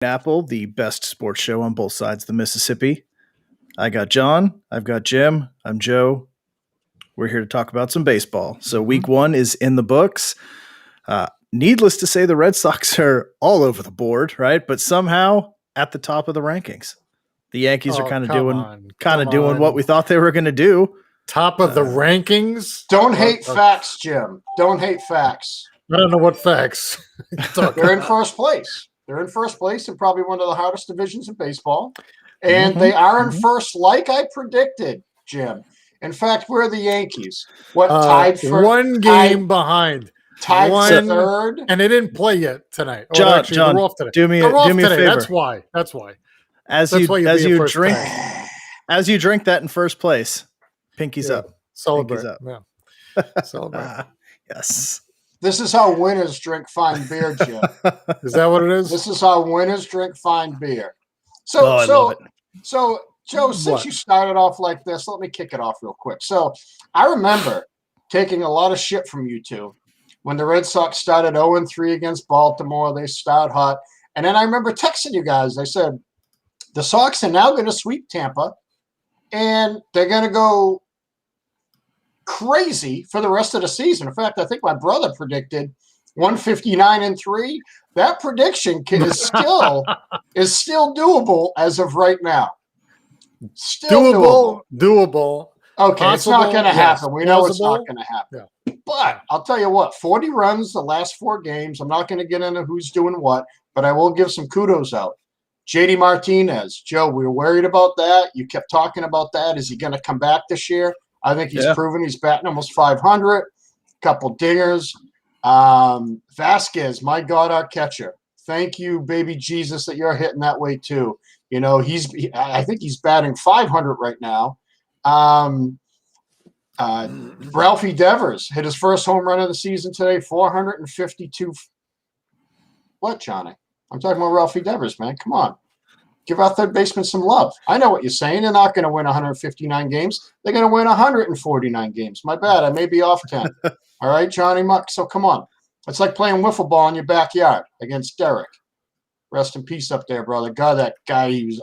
Apple, the best sports show on both sides of the Mississippi. I got John. I've got Jim. I'm Joe. We're here to talk about some baseball. So week one is in the books. Needless to say, the Red Sox are all over the board, right? But somehow at the top of the rankings. The Yankees are kind of doing what we thought they were going to do. Top of the rankings? Don't hate facts, Jim. Don't hate facts. I don't know what facts. They're in first place. They're in first place in probably one of the hardest divisions in baseball. And they are in first like I predicted, Jim. In fact, we're the Yankees. Tied for one game behind. Tied for third. And they didn't play yet tonight. John, they're off today. Do me a favor. That's why. As you drink that in first place, pinkies up. Celebrate. Pinkies up. Yeah. Celebrate. Yes. This is how winners drink fine beer, Jim. Is that what it is? This is how winners drink fine beer. I love it. So, Joe, since you started off like this, let me kick it off real quick. So, I remember taking a lot of shit from you two when the Red Sox started 0-3 against Baltimore. They started hot. And then I remember texting you guys. I said, the Sox are now going to sweep Tampa, and they're going to go crazy for the rest of the season. In fact, I think my brother predicted 159-3. That prediction is still doable as of right now. Still doable. Okay, possible, it's not going to happen. We know it's not going to happen. Yeah. But I'll tell you what, 40 runs the last 4 games. I'm not going to get into who's doing what, but I will give some kudos out. JD Martinez, Joe, we were worried about that. You kept talking about that. Is he going to come back this year? I think he's proven he's batting almost 500. Couple dingers. Vasquez, my God, our catcher. Thank you, baby Jesus, that you're hitting that way too. You know, I think he's batting 500 right now. Ralphie Devers hit his first home run of the season today, 452. What, Johnny? I'm talking about Ralphie Devers, man. Come on. Give our third baseman some love. I know what you're saying. They're not going to win 159 games. They're going to win 149 games. My bad. I may be off 10. All right, Johnny Muck. So come on. It's like playing wiffle ball in your backyard against Derek. Rest in peace up there, brother. God, that guy, you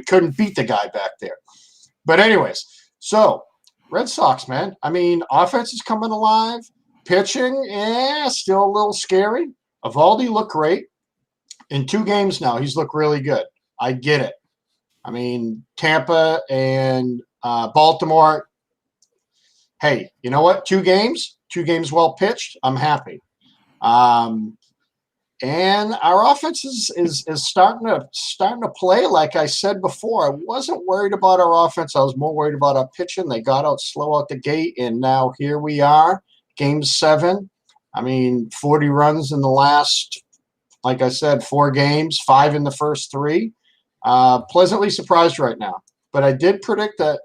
couldn't beat the guy back there. But anyways, so Red Sox, man. I mean, offense is coming alive. Pitching, still a little scary. Evaldi looked great. In 2 games now, he's looked really good. I get it. I mean, Tampa and Baltimore, hey, you know what? 2 games well pitched. I'm happy. And our offense is starting to play. Like I said before, I wasn't worried about our offense. I was more worried about our pitching. They got out slow out the gate, and now here we are, Game 7. I mean, 40 runs in the last, like I said, 4 games, 5 in the first 3. Pleasantly surprised right now. But I did predict that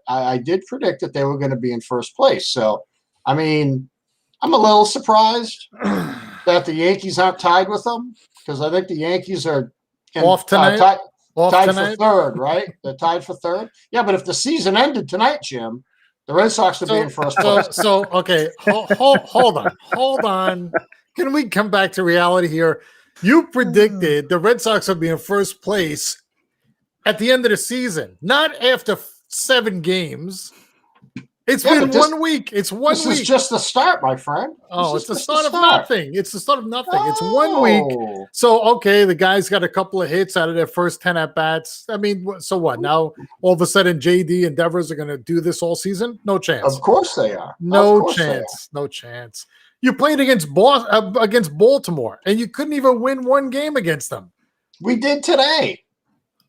they were going to be in first place. So, I mean, I'm a little surprised that the Yankees aren't tied with them, because I think the Yankees are off tonight. Tied for third, right? They're tied for third. Yeah, but if the season ended tonight, Jim, the Red Sox would be in first place. So okay, hold on. Can we come back to reality here? You predicted the Red Sox would be in first place at the end of the season, not after 7 games. It's been 1 week. It's 1 week. This is just the start, my friend. It's the start of nothing. It's the start of nothing. It's 1 week. So, okay, the guys got a couple of hits out of their first 10 at-bats. I mean, so what? Now, all of a sudden, JD and Devers are going to do this all season? No chance. Of course they are. No chance. You played against Baltimore, and you couldn't even win 1 game against them. We did today.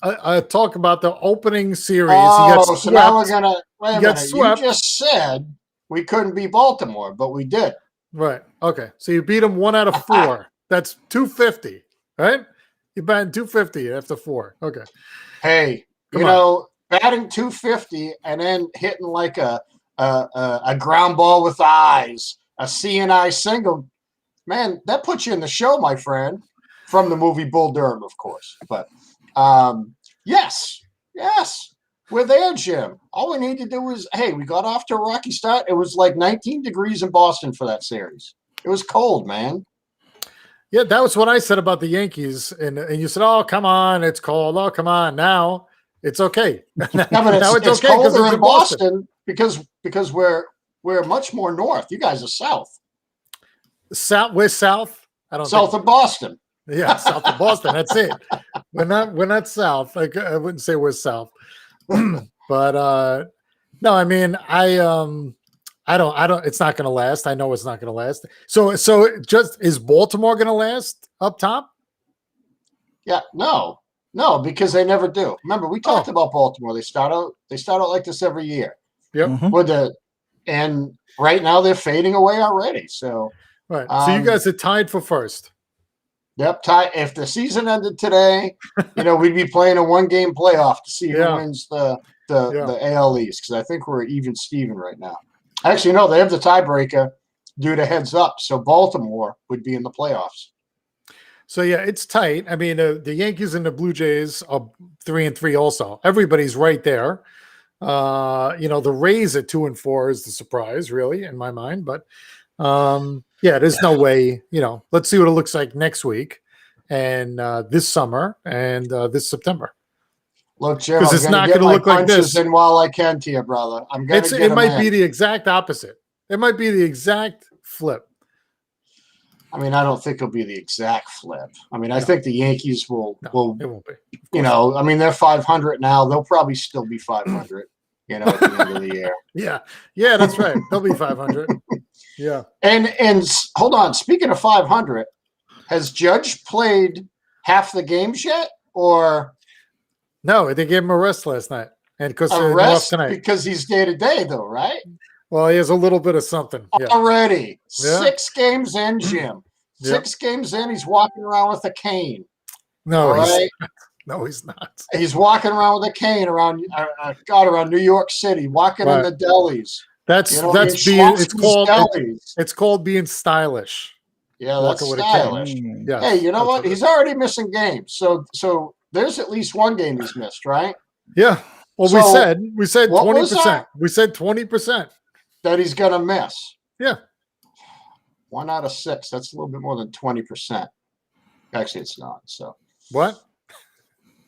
I talk about the opening series. So now we're gonna wait a minute. You just said we couldn't beat Baltimore, but we did. Right. Okay. So you beat them 1 out of 4. That's 250, right? You batted 250 after 4. Okay. Hey, batting 250 and then hitting like a ground ball with eyes, a CNI single, man, that puts you in the show, my friend. From the movie Bull Durham, of course, but. Yes, we're there, Jim. All we need to do is, we got off to a rocky start. It was like 19 degrees in Boston for that series. It was cold, man. Yeah, that was what I said about the Yankees, and you said, "Oh, come on, it's cold. Oh, come on, now it's okay. Yeah, but now it's okay because colder it's in Boston because we're much more north. You guys are south. South. We're south. I don't South think, of Boston. yeah, south of Boston. That's it. We're not south. I wouldn't say we're south, but no, I mean, I don't. It's not going to last. I know it's not going to last. So just is Baltimore going to last up top? Yeah, no, because they never do. Remember, we talked about Baltimore. They start out like this every year. Yep. Mhm. And right now they're fading away already. So Right. So you guys are tied for first. Yep. If the season ended today, we'd be playing a 1-game playoff to see who wins the AL East, because I think we're even Steven right now. Actually, no, they have the tiebreaker due to heads up, so Baltimore would be in the playoffs. So yeah, it's tight. I mean, the Yankees and the Blue Jays are 3-3 also. Everybody's right there. The Rays at 2-4 is the surprise, really, in my mind. But there's no way. Let's see what it looks like next week, and this summer, and this September. Look, Jim, because it's not going to look like this. In while I can to you, brother. I'm going to get it might be the exact opposite. It might be the exact flip. I mean, I don't think it'll be the exact flip. I mean, I think the Yankees will. It won't be. I mean, they're 500 now. They'll probably still be 500. At the end of the year. Yeah, that's right. They'll be 500. Yeah. And hold on. Speaking of 500, has Judge played half the games yet, or? No, they gave him a rest last night, and because a rest tonight. Because he's day to day, though, right? Well, he has a little bit of something already. 6 games in, Jim. 6 games in, he's walking around with a cane. No, he's not. He's walking around with a cane around New York City, walking in the delis. It's called being stylish. Yeah, that's stylish. Yeah. Hey, you know what? He's already missing games. So there's at least 1 game he's missed, right? Yeah. Well, we said 20%. We said 20% that he's gonna miss. Yeah. 1 out of 6. That's a little bit more than 20%. Actually, it's not. So what?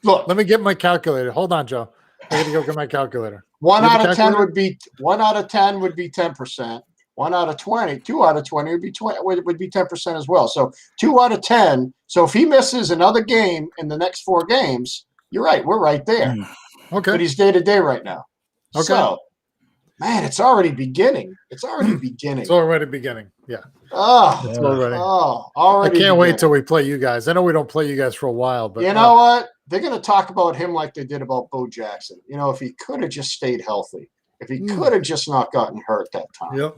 Look, let me get my calculator. Hold on, Joe. I gotta go get my calculator. 1 out of 10 would be 10%. 1 out of 20, 2 out of 20 would be 10% as well. So 2 out of 10. So if he misses another game in the next 4 games, you're right. We're right there. Okay. But he's day to day right now. Okay. So, man, it's already beginning. It's already beginning. Yeah. Already. I can't wait till we play you guys. I know we don't play you guys for a while, but you know what? They're going to talk about him like they did about Bo Jackson. If he could have just stayed healthy. If he could have just not gotten hurt that time. Yep.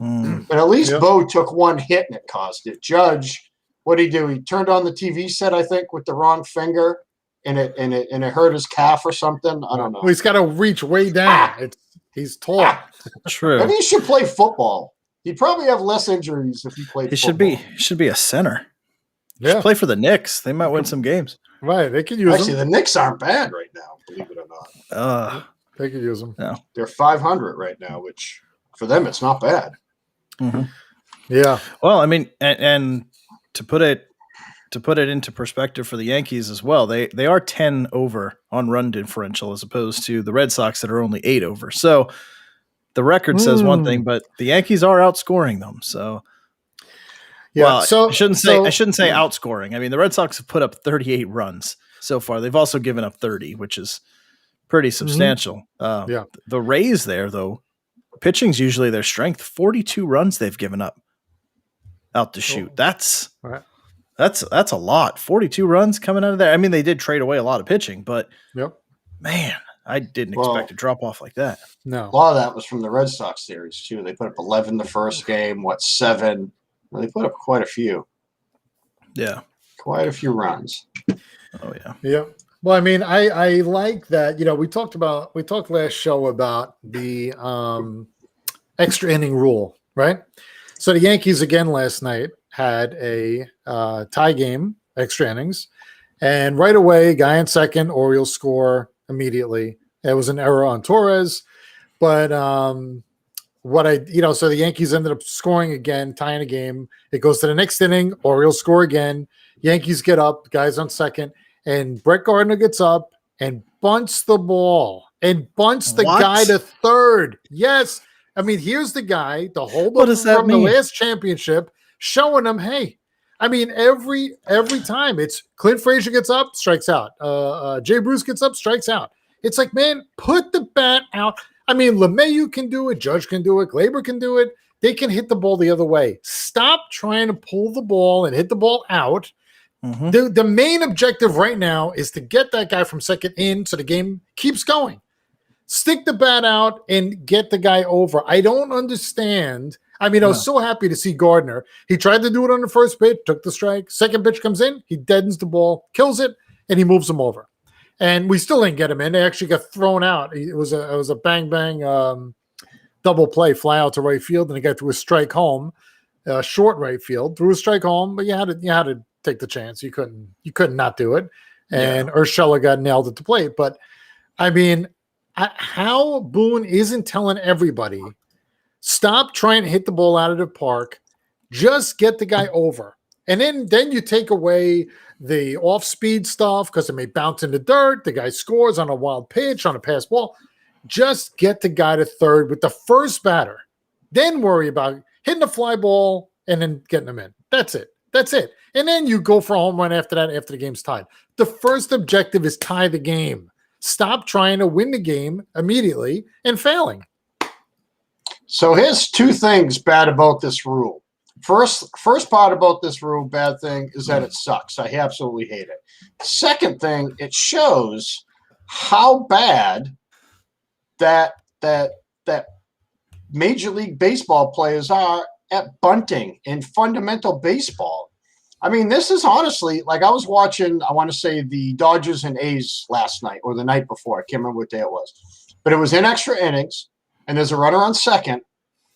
But at least Bo took 1 hit and it caused it. Judge, what did he do? He turned on the TV set, I think, with the wrong finger, and it hurt his calf or something. I don't know. Well, he's got to reach way down. He's tall. True. Maybe he should play football. He'd probably have less injuries if he played football. He should be a center. Yeah. Should play for the Knicks. They might win some games. Right. They could use the Knicks aren't bad right now, believe it or not. They could use them. No. They're 500 right now, which for them it's not bad. Mm-hmm. Yeah. Well, I mean, and to put it into perspective for the Yankees as well, they are 10 over on run differential as opposed to the Red Sox that are only 8 over. So the record says one thing, but the Yankees are outscoring them. So yeah. Well, so I shouldn't say outscoring. I mean, the Red Sox have put up 38 runs so far. They've also given up 30, which is pretty substantial. The Rays there, though, pitching's usually their strength. 42 runs they've given up out to shoot. That's a lot. 42 runs coming out of there. I mean, they did trade away a lot of pitching, but man, I didn't expect a drop off like that. No. A lot of that was from the Red Sox series, too. They put up 11 the first game, 7? Well, they put up quite a few. Yeah. Quite a few runs. Oh, yeah. Yeah. Well, I mean, I like that. We talked last show about the extra inning rule, right? So the Yankees again last night had a tie game, extra innings, and right away, guy in second, Orioles score immediately. It was an error on Torres, but so the Yankees ended up scoring again, tying a game. It goes to the next inning, Orioles score again. Yankees get up, guys on second, and Brett Gardner gets up and bunts the ball and bunts the What? guy to third. Yes. I mean, here's the guy, the What does holdover that from mean? the last championship, showing him, hey, I mean, every time it's Clint Frazier gets up, strikes out. Jay Bruce gets up, strikes out. It's like, man, put the bat out. I mean, LeMahieu can do it. Judge can do it. Glaber can do it. They can hit the ball the other way. Stop trying to pull the ball and hit the ball out. Mm-hmm. The main objective right now is to get that guy from second in so the game keeps going. Stick the bat out and get the guy over. I don't understand. I mean, I was so happy to see Gardner. He tried to do it on the first pitch, took the strike. Second pitch comes in, he deadens the ball, kills it, and he moves him over. And we still didn't get him in. They actually got thrown out. It was a bang double play, fly out to right field, and he got to a strike home, short right field, threw a strike home. But you had to take the chance. You couldn't not do it. And Urshela got nailed at the plate. But I mean, how Boone isn't telling everybody, stop trying to hit the ball out of the park, just get the guy over. And then you take away the off-speed stuff because it may bounce in the dirt. The guy scores on a wild pitch, on a pass ball. Just get the guy to third with the first batter. Then worry about hitting a fly ball and then getting him in. That's it. And then you go for a home run after that, after the game's tied. The first objective is tie the game. Stop trying to win the game immediately and failing. So here's two things bad about this rule. First part about this rule, bad thing, is that it sucks. I absolutely hate it. Second thing, it shows how bad that Major League Baseball players are at bunting in fundamental baseball. I mean, this is honestly, like, I was watching, I want to say, the Dodgers and A's last night or the night before. I can't remember what day it was. But it was in extra innings, and there's a runner on second,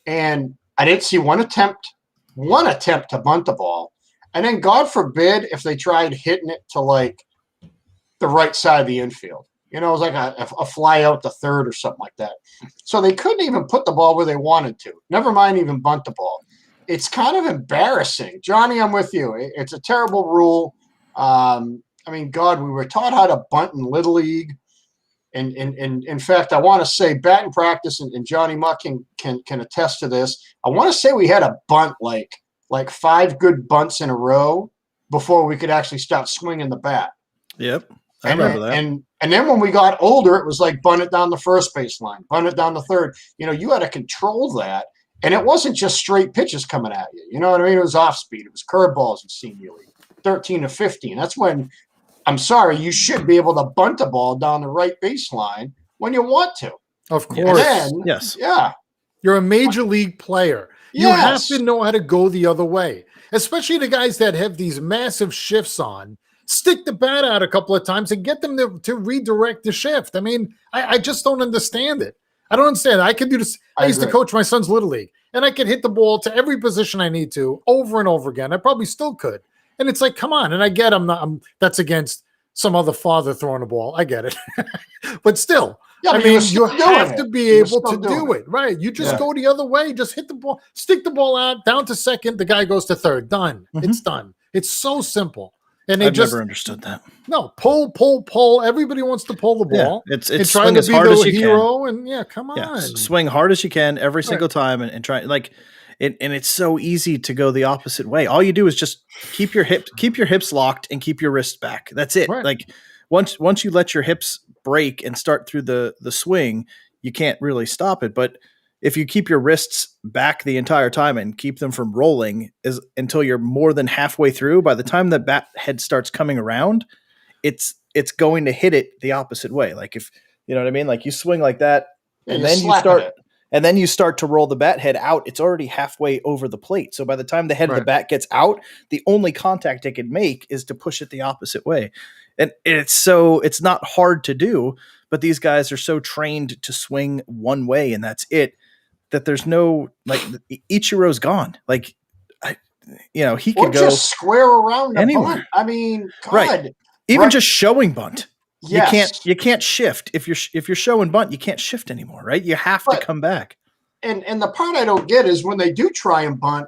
and I didn't see one attempt to bunt the ball. And then, God forbid, if they tried hitting it to, like, the right side of the infield. You know, it was like a fly out to third or something like that. So they couldn't even put the ball where they wanted to. Never mind even bunt the ball. It's kind of embarrassing. Johnny, I'm with you. It's a terrible rule. I mean, God, we were taught how to bunt in Little League. And in fact, I want to say batting practice, and Johnny Muck can attest to this. I want to say we had a bunt like 5 good bunts in a row before we could actually start swinging the bat. Yep. I remember that. And then when we got older, it was like bunt it down the first baseline, bunt it down the third. You know, you had to control that. And it wasn't just straight pitches coming at you. You know what I mean? It was off speed. It was curveballs in senior league, 13 to 15. That's when, I'm sorry, you should be able to bunt a ball down the right baseline when you want to. Of course. And then, yes. Yeah. You're a major league player. You have to know how to go the other way, especially the guys that have these massive shifts on. Stick the bat out a couple of times and get them to redirect the shift. I mean, I just don't understand it. I don't understand. I can do this. I used to coach my son's Little League, and I could hit the ball to every position I need to over and over again. I probably still could. And it's like, come on. And I get that's against some other father throwing a ball. I get it. But still, I mean, you have to be able to do it. Right. You just go the other way. Just hit the ball, stick the ball out, down to second. The guy goes to third. Done. Mm-hmm. It's done. It's so simple. And I've never understood that. No, pull. Everybody wants to pull the ball. Yeah, it's swing as hard as you can. And come on, swing hard as you can every single time, and try like it. And it's so easy to go the opposite way. All you do is just keep your hips locked, and keep your wrists back. That's it. Right. Like once you let your hips break and start through the swing, you can't really stop it. But if you keep your wrists back the entire time and keep them from rolling until you're more than halfway through, by the time the bat head starts coming around, it's going to hit it the opposite way. Like, if you know what I mean, like you swing like that, and then you start to roll the bat head out. It's already halfway over the plate. So by the time the head of the bat gets out, the only contact it can make is to push it the opposite way. And it's not hard to do, but these guys are so trained to swing one way, and that's it. That there's no, like, Ichiro's gone. Like, he could go just square around anywhere. Bunt. I mean, God. Right. Even just showing bunt. Yes. You can't shift. If you're showing bunt, you can't shift anymore, right? You have to come back. And the part I don't get is when they do try and bunt,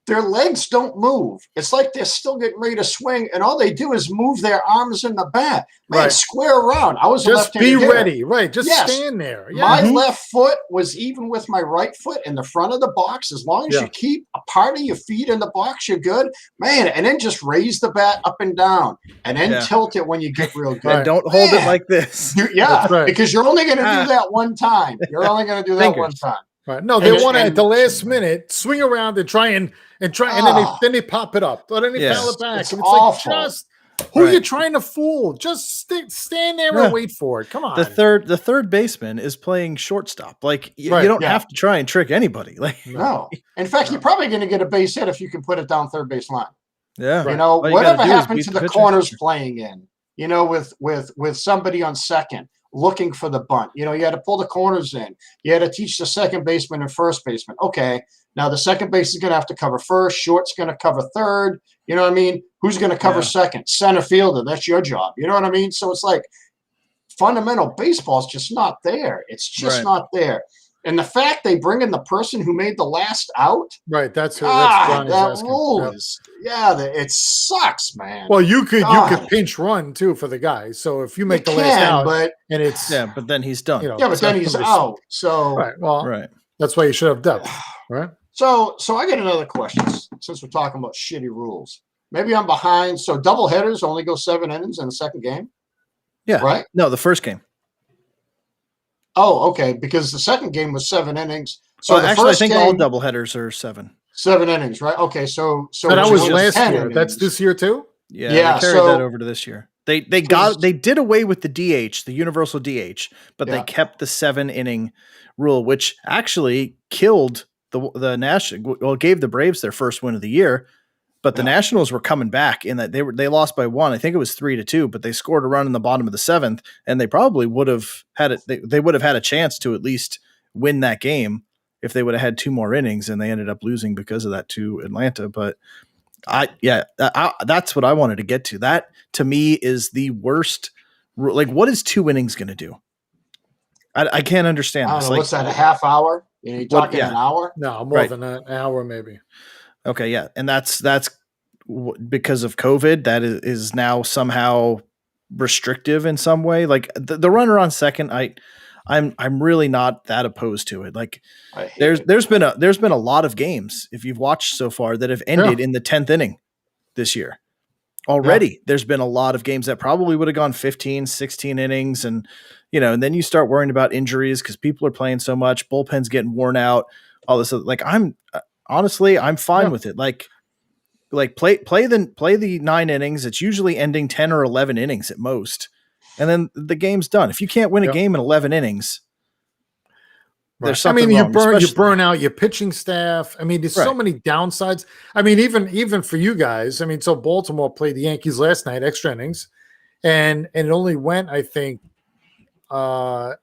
their legs don't move. It's like they're still getting ready to swing, and all they do is move their arms in the bat. Man, Right. square around. I was a Just left-handed be hitter. ready. Right. Just Yes. stand there. Yeah. My left foot was even with my right foot in the front of the box. As long as Yeah. you keep a part of your feet in the box, you're good. Man, and then just raise the bat up and down and then tilt it when you get real good. And don't hold it like this. Yeah, right. because you're only going to do that one time. You're only going to do that one time. Right. No, they want to at the last minute swing around and try and then they pop it up. But then they foul it back. It's and awful. Like, just who are you trying to fool? Just stand there and wait for it. Come on. The third baseman is playing shortstop. Like you don't have to try and trick anybody. Like no. In fact, you're probably going to get a base hit if you can put it down third base line. Yeah. You know, whatever happened to the corners playing in, you know, with somebody on second looking for the bunt. You know, you had to pull the corners in. You had to teach the second baseman and first baseman. Okay, now the second base is going to have to cover first. Short's going to cover third. You know what I mean? Who's going to cover second? Center fielder. That's your job. You know what I mean? So it's like fundamental baseball is just not there. It's just not there. And the fact they bring in the person who made the last out, right? That's that rules. Yeah, it sucks, man. Well, you could pinch run too for the guy. So if you make the last out, and it's but then he's done. You know, but then he's out. So that's why you should have depth, right? So I got another question since we're talking about shitty rules. Maybe I'm behind. So double headers only go 7 innings in the second game. Yeah. Right. No, the first game. Oh, okay. Because the second game was 7 innings. So actually, I think all doubleheaders are 7. 7 innings, right? Okay, so that was last year. Innings. That's this year too. Yeah, they carried that over to this year. They did away with the DH, the universal DH, but they kept the 7-inning rule, which actually killed the National. Well, gave the Braves their first win of the year. But the Nationals were coming back in that they lost by 1. I think it was 3-2, but they scored a run in the bottom of the 7th, and they probably would have had it. They would have had a chance to at least win that game if they would have had 2 more innings, and they ended up losing because of that to Atlanta. But that's what I wanted to get to. That to me is the worst. Like, what is 2 innings going to do? I can't understand. I don't know, what's that? A half hour? You're talking an hour? No, more than an hour, maybe. Okay, yeah, and that's because of COVID. That is now somehow restrictive in some way. Like the runner on second, I'm really not that opposed to it. Like there's been a lot of games, if you've watched so far, that have ended in the 10th inning this year. Already, there's been a lot of games that probably would have gone 15, 16 innings, and and then you start worrying about injuries because people are playing so much, bullpen's getting worn out, all this. Like honestly, I'm fine with it. Like play the 9 innings. It's usually ending 10 or 11 innings at most, and then the game's done. If you can't win a game in 11 innings, there's something wrong. You burn out your pitching staff. I mean, there's so many downsides. I mean, even for you guys. I mean, so Baltimore played the Yankees last night, extra innings, and it only went, I think, was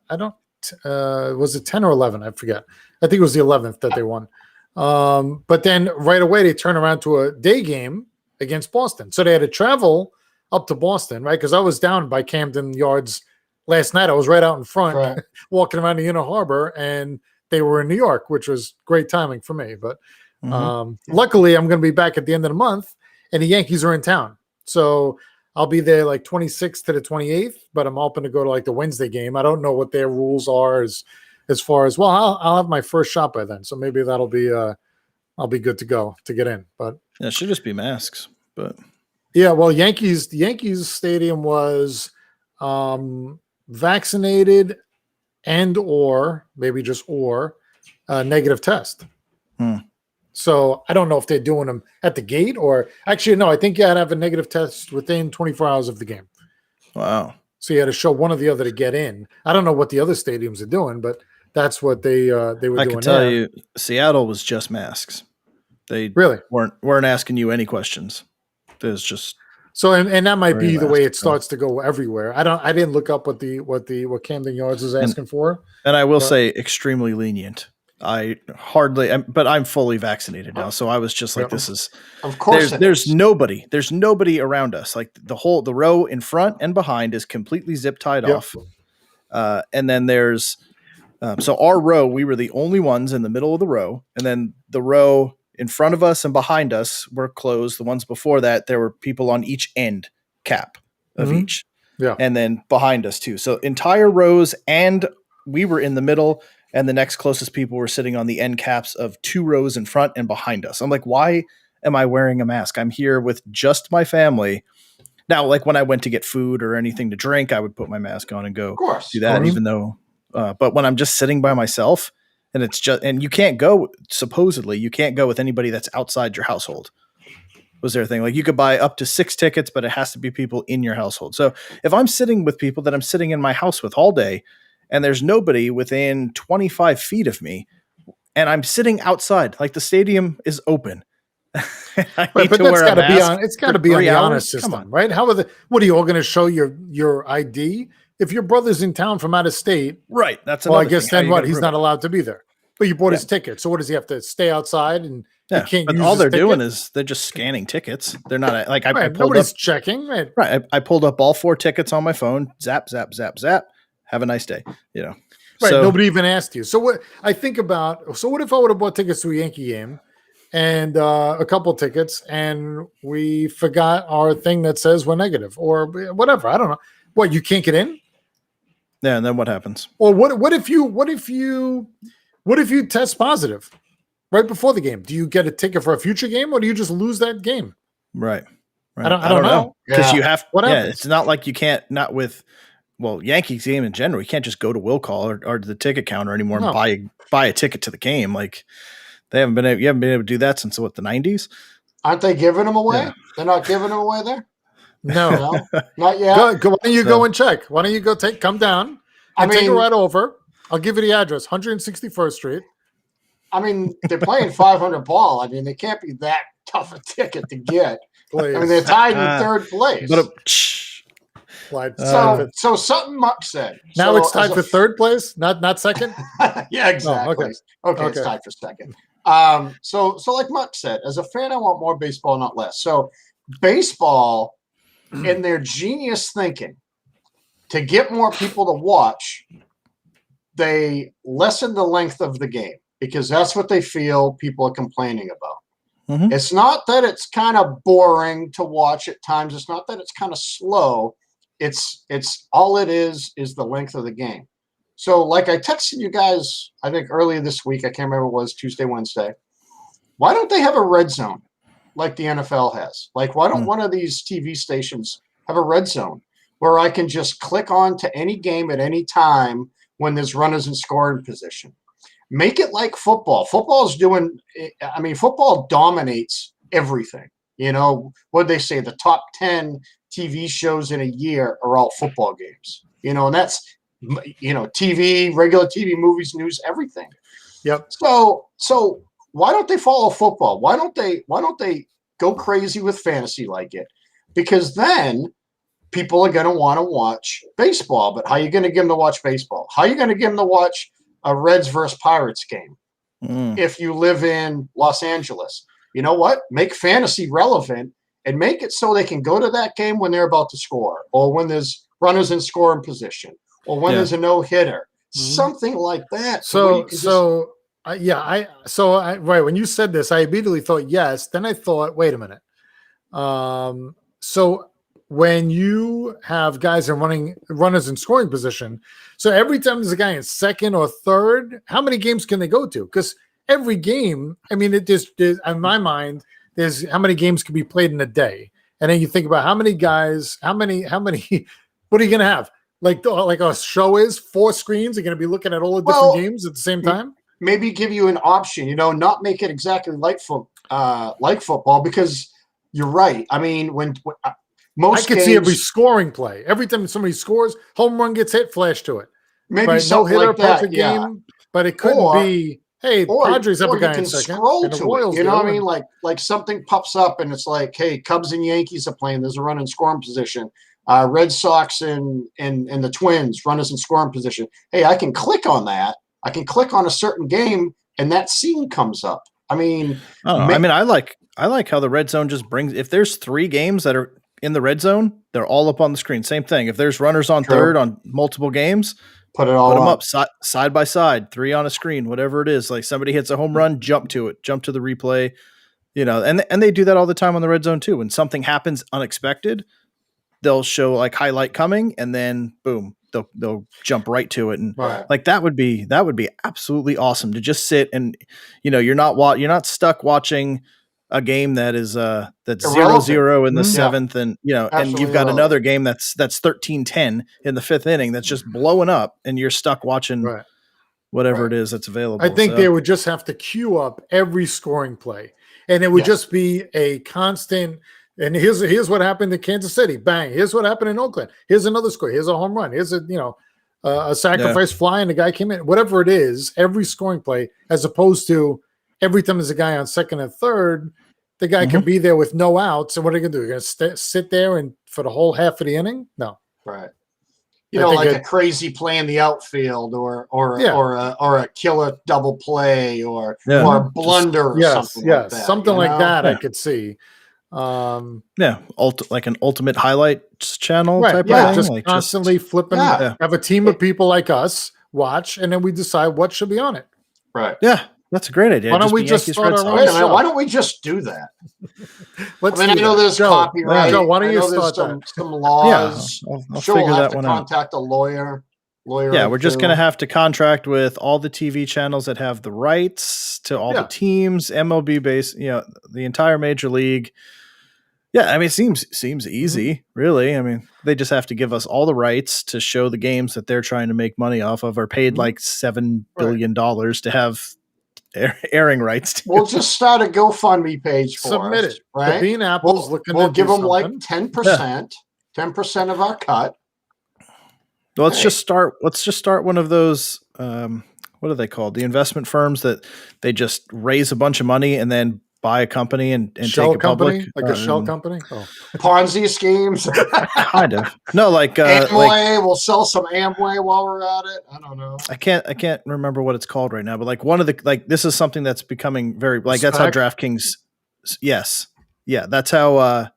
it 10 or 11? I forget. I think it was the 11th that they won. But then right away they turn around to a day game against Boston. So they had to travel up to Boston, right? Because I was down by Camden Yards last night. I was right out in front walking around the Inner Harbor, and they were in New York, which was great timing for me. But luckily I'm going to be back at the end of the month, and the Yankees are in town. So I'll be there like 26th to the 28th, but I'm hoping to go to like the Wednesday game. I don't know what their rules are as far as, well, I'll have my first shot by then. So maybe that'll be, I'll be good to go to get in, but it should just be masks, but yeah, well, the Yankees stadium was, vaccinated and, or maybe just, negative test. So I don't know if they're doing them at the gate or actually, no, I think you had to have a negative test within 24 hours of the game. Wow. So you had to show one or the other to get in. I don't know what the other stadiums are doing, but that's what they were doing. I can tell you, Seattle was just masks. They really weren't asking you any questions. There's just so, and that might be the way it starts to go everywhere. I didn't look up what Camden Yards is asking for. And I will say extremely lenient. I hardly, but I'm fully vaccinated now. So I was just like, this is, of course, there's nobody around us. Like the row in front and behind is completely zip tied off. And then there's, so our row, we were the only ones in the middle of the row. And then the row in front of us and behind us were closed. The ones before that, there were people on each end cap of each. Yeah. And then behind us too. So entire rows, and we were in the middle, and the next closest people were sitting on the end caps of 2 rows in front and behind us. I'm like, why am I wearing a mask? I'm here with just my family. Now, like when I went to get food or anything to drink, I would put my mask on and go Of course. do that, even though, but when I'm just sitting by myself and it's just, and you can't go, supposedly you can't go with anybody that's outside your household. Was there a thing like you could buy up to 6 tickets, but it has to be people in your household. So if I'm sitting with people that I'm sitting in my house with all day and there's nobody within 25 feet of me and I'm sitting outside, like the stadium is open. Right, but that's got to be on. It's got to be on the honor system, right? How are what are you all going to show your ID if your brother's in town from out of state? Right. That's well, I guess then what? He's not allowed to be there. But you bought his ticket, so what does he have to stay outside and? Yeah, can't but use all they're ticket? doing is they're just scanning tickets. They're not like I pulled nobody's up, checking. Right. I pulled up all 4 tickets on my phone. Zap, zap, zap, zap. Have a nice day. You know. Right. So, nobody even asked you. So what I think about. So what if I would have bought tickets to a Yankee game, and a couple tickets, and we forgot our thing that says we're negative or whatever? I don't know. What, you can't get in? Yeah. And then what happens? Or what if you test positive right before the game? Do you get a ticket for a future game, or do you just lose that game? Right. I don't know. Because you have what yeah, happens? it's not like you can't not with Yankees game in general. You can't just go to will call or to the ticket counter anymore and buy a ticket to the game. Like you haven't been able to do that since the 90s. Aren't they giving them away? Yeah. They're not giving them away there. No, Not yet. why don't you go and check? Why don't you go come down and take a ride over? I'll give you the address, 161st Street. I mean, they're playing 500 ball. I mean, they can't be that tough a ticket to get. Please. I mean, they're tied in third place. So something Muck said. Now so it's tied for third place, not second. Yeah, exactly. Oh, okay, okay. It's tied for second. So like Muck said, as a fan, I want more baseball, not less. So baseball, in their genius thinking, to get more people to watch, they lessen the length of the game because that's what they feel people are complaining about. Mm-hmm. It's not that it's kind of boring to watch at times. It's not that it's kind of slow. It's all it is the length of the game. So like I texted you guys, I think earlier this week, I can't remember, it was Tuesday, Wednesday. Why don't they have a red zone like the NFL has? Like, why don't one of these TV stations have a red zone where I can just click on to any game at any time when there's runners in scoring position? Make it like football. Football dominates everything. You know, what they say, the top 10 TV shows in a year are all football games. You know, and that's, TV, regular TV, movies, news, everything. Yep. So why don't they follow football? Why don't they go crazy with fantasy like it? Because then people are going to want to watch baseball. But how are you going to get them to watch baseball? How are you going to get them to watch a Reds versus Pirates game if you live in Los Angeles? You know what? Make fantasy relevant and make it so they can go to that game when they're about to score, or when there's runners in scoring position, or when there's a no-hitter, something like that. Right, when you said this, I immediately thought yes. Then I thought, wait a minute. So when you have guys runners in scoring position, so every time there's a guy in second or third, how many games can they go to? Because every game, I mean, it just in my mind, there's how many games can be played in a day, and then you think about how many guys, how many. What are you going to have? Like a show is 4 screens. You're going to be looking at all the different games at the same time. Maybe give you an option, not make it exactly like football, because you're right. I mean, when most I could see every scoring play. Every time somebody scores, home run gets hit, flash to it. Maybe right? something No hitter, like that, perfect game, but it couldn't be. Hey, Padres have a guy in second. Scroll to it. You know what I mean? Like something pops up and it's like, hey, Cubs and Yankees are playing. There's a run in scoring position. Red Sox and the Twins, runners in scoring position. Hey, I can click on that. I can click on a certain game, and that scene comes up. I mean, I like how the red zone just brings. If there's 3 games that are in the red zone, they're all up on the screen. Same thing. If there's runners on third on multiple games, Put it all Put them up. up side by side, 3 on a screen, whatever it is. Like somebody hits a home run, jump to it, jump to the replay. And they do that all the time on the red zone too. When something happens unexpected, they'll show like highlight coming, and then boom, they'll jump right to it. And Right. like that would be absolutely awesome to just sit and you're not stuck watching a game that is that's Irrelevant. 0-0 in the Mhm. seventh, and and Absolutely you've got irrelevant. another game that's 13-10 in the fifth inning that's just blowing up, and you're stuck watching Right. whatever Right. it is that's available. I think So, they would just have to queue up every scoring play, and it would Yes. just be a constant. And here's what happened in Kansas City. Bang! Here's what happened in Oakland. Here's another score. Here's a home run. Here's a sacrifice fly, and the guy came in. Whatever it is, every scoring play, as opposed to every time there's a guy on second and third, the guy can be there with no outs. And what are they gonna do? They're gonna sit there and for the whole half of the inning? No. Right. I think Like a crazy play in the outfield, or a killer double play, or a blunder, or something like that. Something like that. Yeah. I could see. like an ultimate highlights channel Right, type yeah, of thing. just Like constantly flipping. Yeah. Have a team of people like us watch, and then we decide what should be on it. Right. Yeah, that's a great idea. Why don't we be just Yankees, start Red our Sox. own Wait a minute. show. Why don't we just do that? Let's I do know that. there's Joe, copyright. Joe, why don't I you know there's start that? some laws. I'll Sure, we'll figure have that to one out. contact a lawyer. Yeah, we're just going to have to contract with all the TV channels that have the rights to all the teams, MLB base, the entire major league. Yeah, I mean, it seems easy, really. I mean, they just have to give us all the rights to show the games that they're trying to make money off of, or paid like $7 billion to have airing rights to. We'll just start a GoFundMe page for Submit us, it. right? The Bean Apple's looking We'll to give do them like something. 10%, 10% of our cut. Well, let's just start one of those. What are they called? The investment firms that they just raise a bunch of money and then buy a company and Shell take it company, public, like a shell company. Oh, Ponzi schemes. kind of. No, like Amway. We'll sell some Amway while we're at it. I don't know. I can't remember what it's called right now, but like one of the this is something that's becoming very that's how SPAC? DraftKings. Yes, yeah, that's how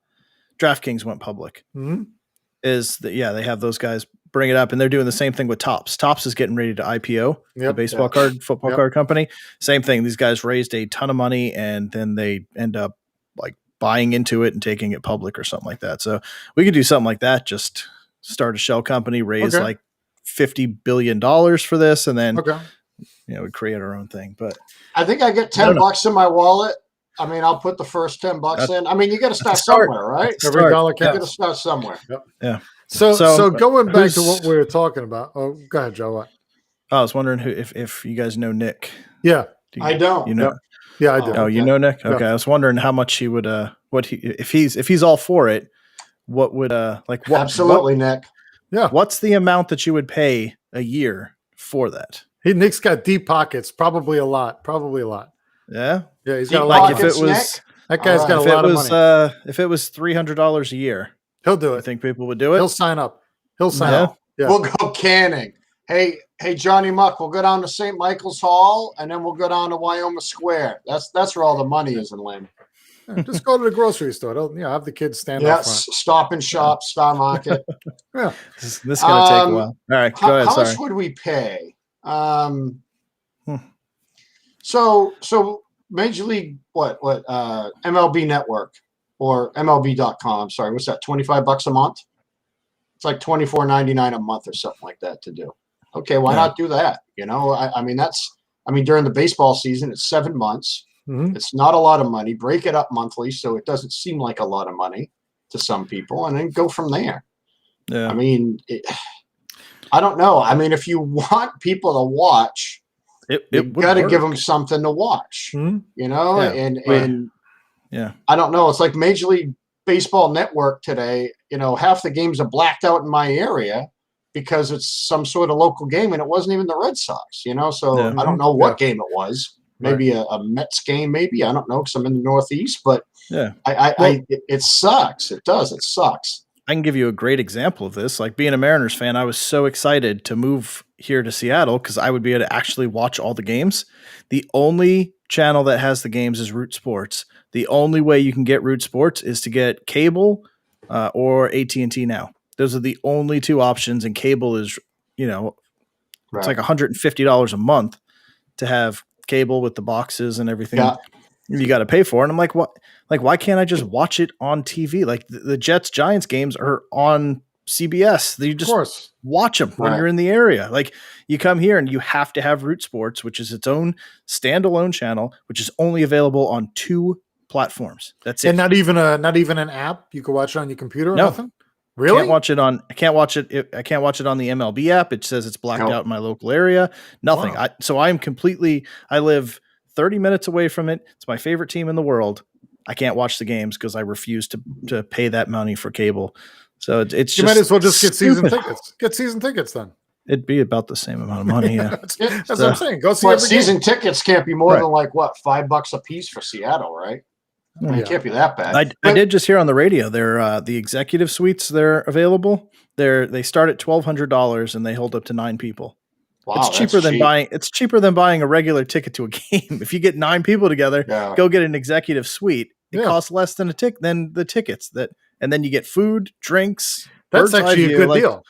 DraftKings went public. mhm. They have those guys bring it up, and they're doing the same thing with Topps. Topps is getting ready to IPO, the Yep. baseball card, football card company. Same thing. These guys raised a ton of money, and then they end up like buying into it and taking it public or something like that. So we could do something like that. Just start a shell company, raise like $50 billion for this, and then we create our own thing. But I think I get $10 in my wallet. I mean, I'll put the first $10 in. I mean, you got to start somewhere, right? Every dollar You got to counts. start somewhere. Yep. Yeah. So going back to who's- what we were talking about. Oh, go ahead, Joe. What? I was wondering if you guys know Nick. Yeah. I don't. You know? Yeah, I do. Oh, you know Nick? Okay, I was wondering how much he would if he's all for it, what would what Absolutely, Nick. Yeah. What's the amount that you would pay a year for that? Nick's got deep pockets. Probably a lot. Yeah. Yeah, he's Deep got a lot. Like pockets, if it was Nick? That guy's got a if lot it of was money. if it was $300 a year, He'll do I it. think people would do it. He'll sign up. Yeah. We'll go canning. Hey, Johnny Muck, we'll go down to St. Michael's Hall, and then we'll go down to Wyoming Square. That's where all the money is in Lynn. Yeah, just go to the grocery store. Have the kids stand up front. Yes, Stop and Shop, Star Market. Yeah. This is gonna take a while. All right, go ahead. How Sorry. much would we pay? So Major League MLB Network or MLB.com. Sorry, what's that? $25 a month? It's like $24.99 a month or something like that to do. Okay, why not do that? I mean during the baseball season, it's 7 months. Mhm. It's not a lot of money. Break it up monthly so it doesn't seem like a lot of money to some people, and then go from there. Yeah. I mean, I don't know. I mean, if you want people to watch, you got to give them something to watch. Mhm. And Yeah. I don't know. It's like Major League Baseball Network today. Half the games are blacked out in my area because it's some sort of local game, and it wasn't even the Red Sox. So Yeah. I don't know what game it was. Maybe a Mets game. Maybe I don't know because I'm in the Northeast. But Yeah. it sucks. It does. It sucks. I can give you a great example of this. Like being a Mariners fan, I was so excited to move here to Seattle because I would be able to actually watch all the games. The only channel that has the games is Root Sports. The only way you can get Root Sports is to get cable or AT&T now. Those are the only two options, and cable is, It's like $150 a month to have cable with the boxes and everything. Yeah. You got to pay for it. And I'm like, what? Like, why can't I just watch it on TV? Like the Jets Giants games are on CBS. You just watch them when you're in the area. Like you come here and you have to have Root Sports, which is its own standalone channel, which is only available on 2 platforms. That's it. And not even an app. You can watch it on your computer or nothing. Really? I can't watch it on the MLB app. It says it's blacked out in my local area. Nothing. Wow. I live 30 minutes away from it. It's my favorite team in the world. I can't watch the games because I refuse to pay that money for cable. So it's you might as well just get season tickets. Get season tickets then. It'd be about the same amount of money. Yeah, that's what I'm saying. Go see every season game. Tickets can't be more than like what, $5 a piece for Seattle, right? It can't be that bad. I did just hear on the radio they're the executive suites they're available. They start at $1,200 and they hold up to 9 people. Wow, it's cheaper than buying. It's cheaper than buying a regular ticket to a game. If you get 9 people together, go get an executive suite. It costs less than the tickets and then you get food, drinks. That's actually a good deal.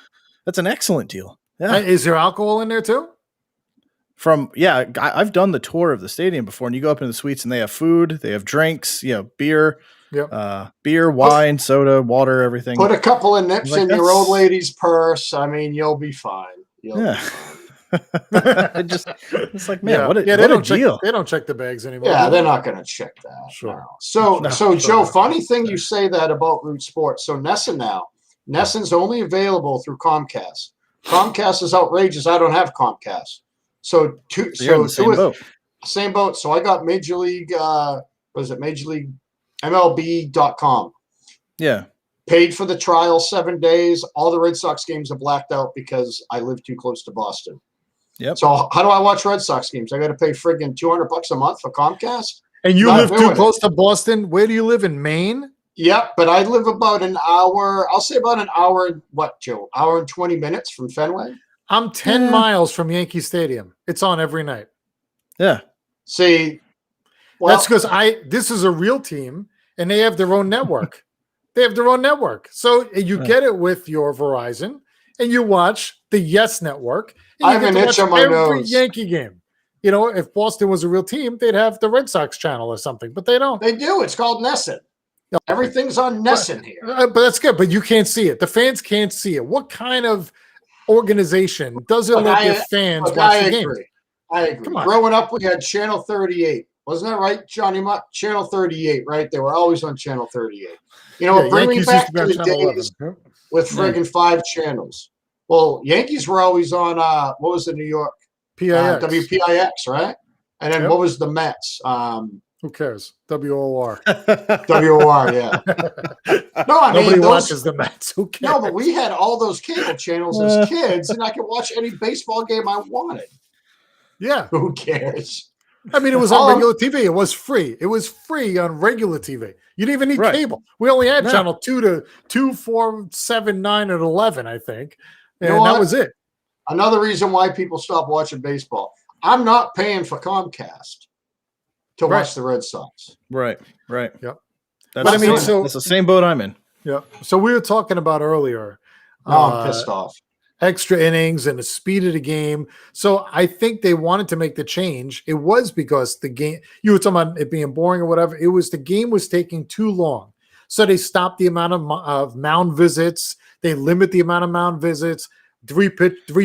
That's an excellent deal. Yeah. Is there alcohol in there too? I've done the tour of the stadium before, and you go up in the suites and they have food, they have drinks, beer, wine, soda, water, everything. Put a couple of nips in your old lady's purse. I mean, you'll be fine. Be fine. It's like, man, what a deal. They don't check the bags anymore. Yeah, they're not going to check that. Sure. No. So Joe, funny thing you say that about Root Sports. So Nesson's only available through Comcast. Comcast is outrageous. I don't have Comcast. So same boat. So I got Major League MLB.com. Yeah. Paid for the trial 7 days. All the Red Sox games are blacked out because I live too close to Boston. Yep. So how do I watch Red Sox games? I got to pay friggin' $200 a month for Comcast. And you live too close to Boston. Where do you live, in Maine? Yep, but I live about an hour. I'll say about an hour. What, Joe? Hour and 20 minutes from Fenway. I'm 10 miles from Yankee Stadium. It's on every night. Yeah. See, that's because this is a real team and they have their own network. So you get it with your Verizon and you watch the Yes Network. And I have an itch on my nose. Yankee game. If Boston was a real team, they'd have the Red Sox channel or something, but they don't. They do. It's called Nesson. Everything's on Nesson here. But that's good. But you can't see it. The fans can't see it. What kind of organization doesn't let their fans watch the game? I agree. Growing up, we had Channel 38. Wasn't that right, Johnny Mutt? Channel 38, right? They were always on Channel 38. Bring me back to the days with friggin' 5 channels. Well, Yankees were always on, what was the New York? PIX. WPIX, right? And then what was the Mets? Who cares? WOR. WOR, yeah. No, I mean, nobody watches the Mets. Who cares? No, but we had all those cable channels as kids, and I could watch any baseball game I wanted. Yeah. Who cares? I mean, it was on regular TV. It was free. It was free on regular TV. You didn't even need cable. We only had channel 2 to 2, 4, 7, 9, and 11, I think. And that was it. Another reason why people stop watching baseball. I'm not paying for Comcast to watch the Red Sox. Right. Yep. That's the same boat I'm in. Yeah. So we were talking about earlier. I'm pissed off. Extra innings and the speed of the game. So I think they wanted to make the change. It was because the game, you were talking about it being boring or whatever. It was the game was taking too long. So they stopped the amount of mound visits. They limit the amount of mound visits. 3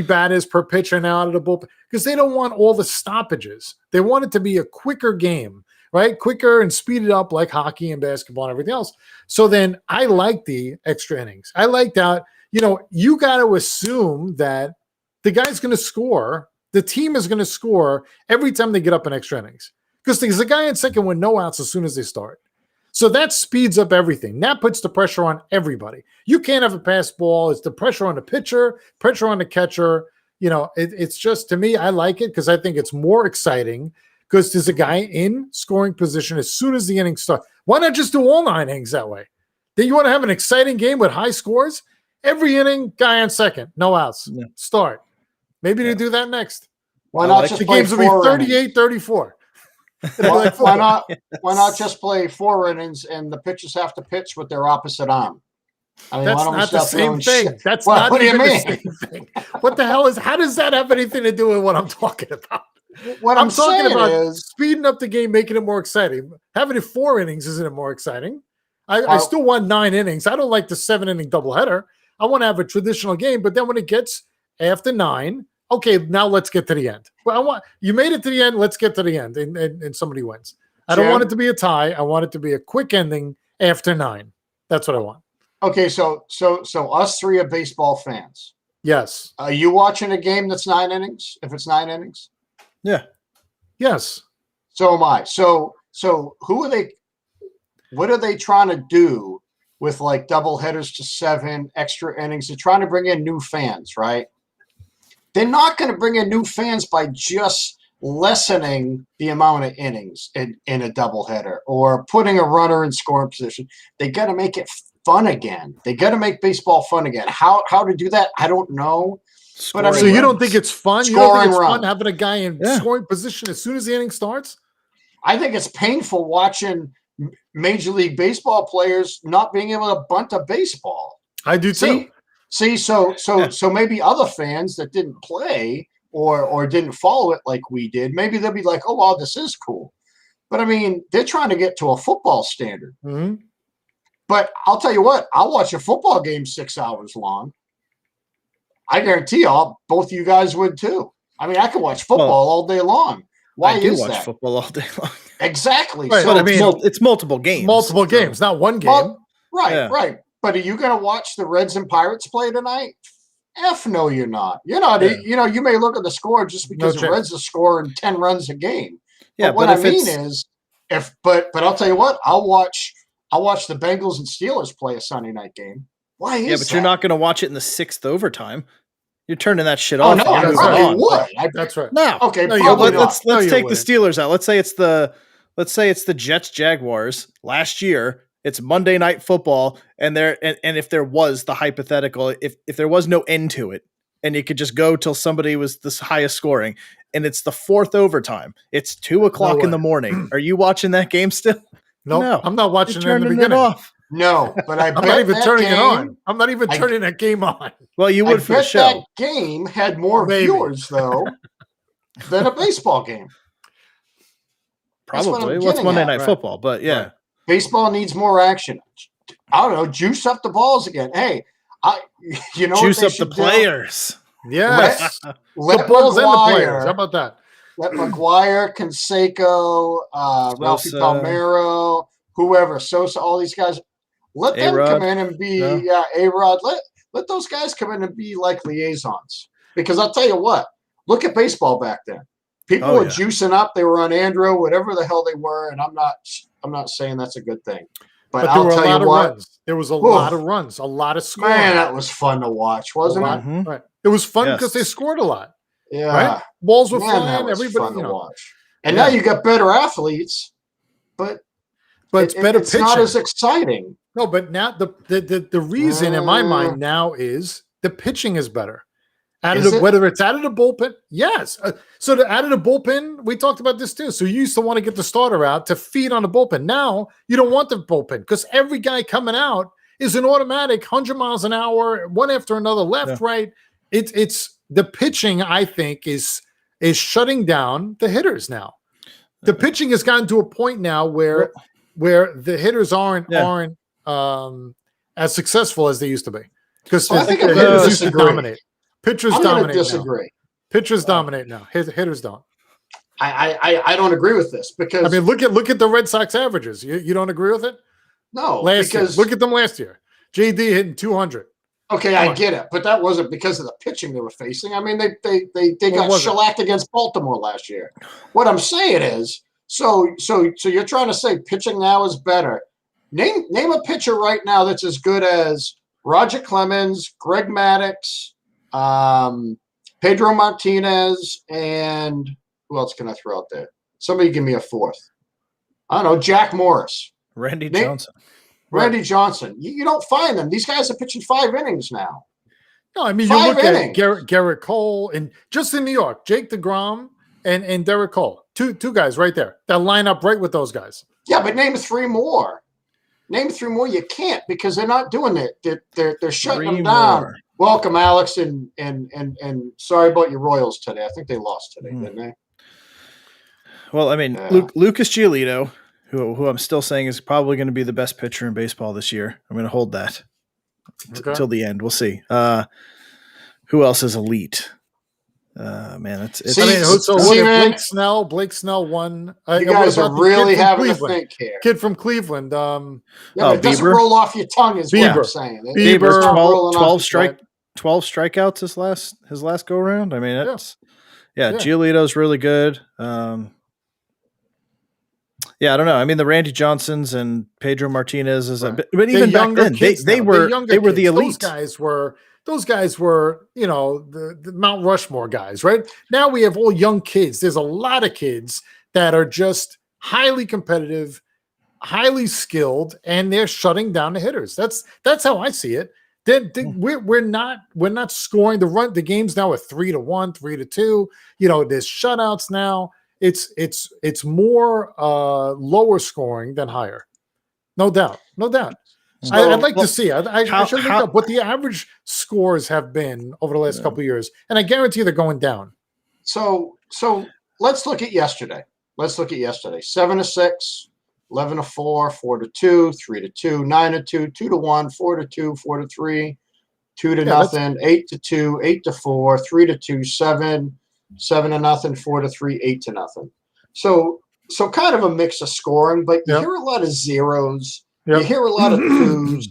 batters per pitcher now out of the bullpen because they don't want all the stoppages. They want it to be a quicker game, right? Quicker and speed it up like hockey and basketball and everything else. So then I like the extra innings. I like that. You got to assume that the guy's going to score. The team is going to score every time they get up in extra innings because there's a guy in second with no outs as soon as they start. So that speeds up everything. That puts the pressure on everybody. You can't have a pass ball. It's the pressure on the pitcher, pressure on the catcher. It's just, to me, I like it because I think it's more exciting because there's a guy in scoring position as soon as the inning starts. Why not just do all 9 innings that way? Then you want to have an exciting game with high scores? Every inning, guy on second, no outs. Yeah. Start. Maybe they do that next. Why not just the games will be 38-34. Why not just play 4 innings and the pitchers have to pitch with their opposite arm? I mean, That's why don't we not the stop same throwing thing. shit? That's Well, not what do you even the mean? same thing. What the hell how does that have anything to do with what I'm talking about? What I'm I'm talking saying about is, speeding up the game, making it more exciting. Having it 4 innings isn't it more exciting? I still want 9 innings. I don't like the 7-inning doubleheader. I want to have a traditional game, but then when it gets after 9, okay, now let's get to the end. Well, you made it to the end. Let's get to the end, and somebody wins. I don't want it to be a tie. I want it to be a quick ending after 9. That's what I want. okay, so us three are baseball fans. Yes. Are you watching a game that's 9 innings? If it's 9 innings, Yeah. Yes. so am I. So who are they? What are they trying to do with like double headers to 7 extra innings? They're trying to bring in new fans, right? They're not going to bring in new fans by just lessening the amount of innings in a doubleheader or putting a runner in scoring position. They got to make it fun again. They got to make baseball fun again. How to do that? I don't know. But I mean, So you don't think it's fun? You don't think it's fun having a guy in scoring position as soon as the inning starts? I think it's painful watching Major League Baseball players not being able to bunt a baseball. I do too. See, so maybe other fans that didn't play or didn't follow it like we did, maybe they'll be like, oh, wow, this is cool. But I mean, they're trying to get to a football standard. Mm-hmm. But I'll tell you what, I'll watch a football game 6 hours long. I guarantee you, both of you guys would too. I mean, I could watch football all day long. Why is that? I watch football all day long. Exactly. Right, so I mean, it's multiple games. Multiple games, not one game. Right. But are you going to watch the Reds and Pirates play tonight? F no, you're not. You're not. Yeah. You may look at the score just because the Reds are scoring 10 runs a game. Yeah, but what I mean is, but I'll tell you what, I'll watch the Bengals and Steelers play a Sunday night game. Why is that? Yeah, but you're not going to watch it in the 6th overtime. You're turning that shit off. No, I probably would. That's right. No, okay. No, let's take the Steelers out. Let's say it's the Jets Jaguars last year. It's Monday Night Football, and if there was the hypothetical, if there was no end to it, and you could just go till somebody was the highest scoring, and it's the 4th overtime. It's 2:00 in the morning. Are you watching that game still? Nope, no, I'm not watching it in the beginning. It off. No, but I'm not even turning it on. I'm not even turning that game on. Well, you would for the show. That game had more viewers though than a baseball game. Probably. What's Monday Night Football? But yeah, right. Baseball needs more action. I don't know. Juice up the balls again. Hey, juice up the players. Yes, let the balls and the players. How about that? Let McGuire, Canseco, Ralphie Palmeiro, whoever, Sosa, all these guys. Let them come in and be A-Rod. Let those guys come in and be like liaisons. Because I'll tell you what, look at baseball back then. People were juicing up. They were on Andro, whatever the hell they were, and I'm not saying that's a good thing. But I'll tell you what, runs. There was a lot of runs, a lot of scoring. Man, that was fun to watch, wasn't it? Mm-hmm. Right. It was fun because they scored a lot. Yeah. Right? Balls were flying. That was everybody fun to watch. And now you got better athletes, but it's better pitching. It's not as exciting. No, but now the reason in my mind now is the pitching is better. Whether it's out of the bullpen, yes. So out of the bullpen, we talked about this too. So you used to want to get the starter out to feed on the bullpen. Now you don't want the bullpen because every guy coming out is an automatic 100 miles an hour, one after another, left, right. It's the pitching. I think is shutting down the hitters now. The pitching has gotten to a point now where the hitters aren't as successful as they used to be because I think the hitters used to dominate. Pitchers dominate disagree. Now. Pitchers dominate now. Hitters don't. I don't agree with this because I mean look at the Red Sox averages. You don't agree with it? No, because look at them last year. JD hitting 200. Okay, I get it, but that wasn't because of the pitching they were facing. I mean, they got shellacked against Baltimore last year. What I'm saying is, so you're trying to say pitching now is better. Name a pitcher right now that's as good as Roger Clemens, Greg Maddux, Pedro Martinez, and who else can I throw out there? Somebody give me a fourth. I don't know, Jack Morris. Randy Johnson. Randy Johnson. You don't find them. These guys are pitching 5 innings now. No, I mean, you look at Garrett Cole, and just in New York, Jake DeGrom and Derek Cole. Two guys right there that line up right with those guys. Yeah, but name 3 more. Name 3 more. You can't because they're not doing it. They're shutting 3 them down. more. Welcome, Alex, and sorry about your Royals today. I think they lost today, didn't they? Well, I mean, Yeah. Lucas Giolito, who I'm still saying is probably going to be the best pitcher in baseball this year. I'm going to hold that till the end. We'll see. Who else is elite? Man, it's Blake Snell won. You guys are really having to think here. Kid from Cleveland. It doesn't roll off your tongue, is what I'm saying. Bieber 12 strikeouts his last go around. I mean, Giolito's really good. I don't know. I mean, the Randy Johnsons and Pedro Martinez but even back then, they were the elite. Those guys were, the Mount Rushmore guys, right? Now we have all young kids. There's a lot of kids that are just highly competitive, highly skilled, and they're shutting down the hitters. That's how I see it. We're not scoring the games now are 3-1, 3-2. There's shutouts now. It's more lower scoring than higher. No doubt. So, I'd like to see. I should look up what the average scores have been over the last couple of years, and I guarantee they're going down. So let's look at yesterday. 7-6, 11-4, 4-2, 3-2, 9-2, 2-1, 4-2, 4-3, 2-0, 8-2, 8-4, 3-2, 7, 7-0, 4-3, 8-0. So kind of a mix of scoring, but you hear a lot of zeros. Yep. You hear a lot of twos,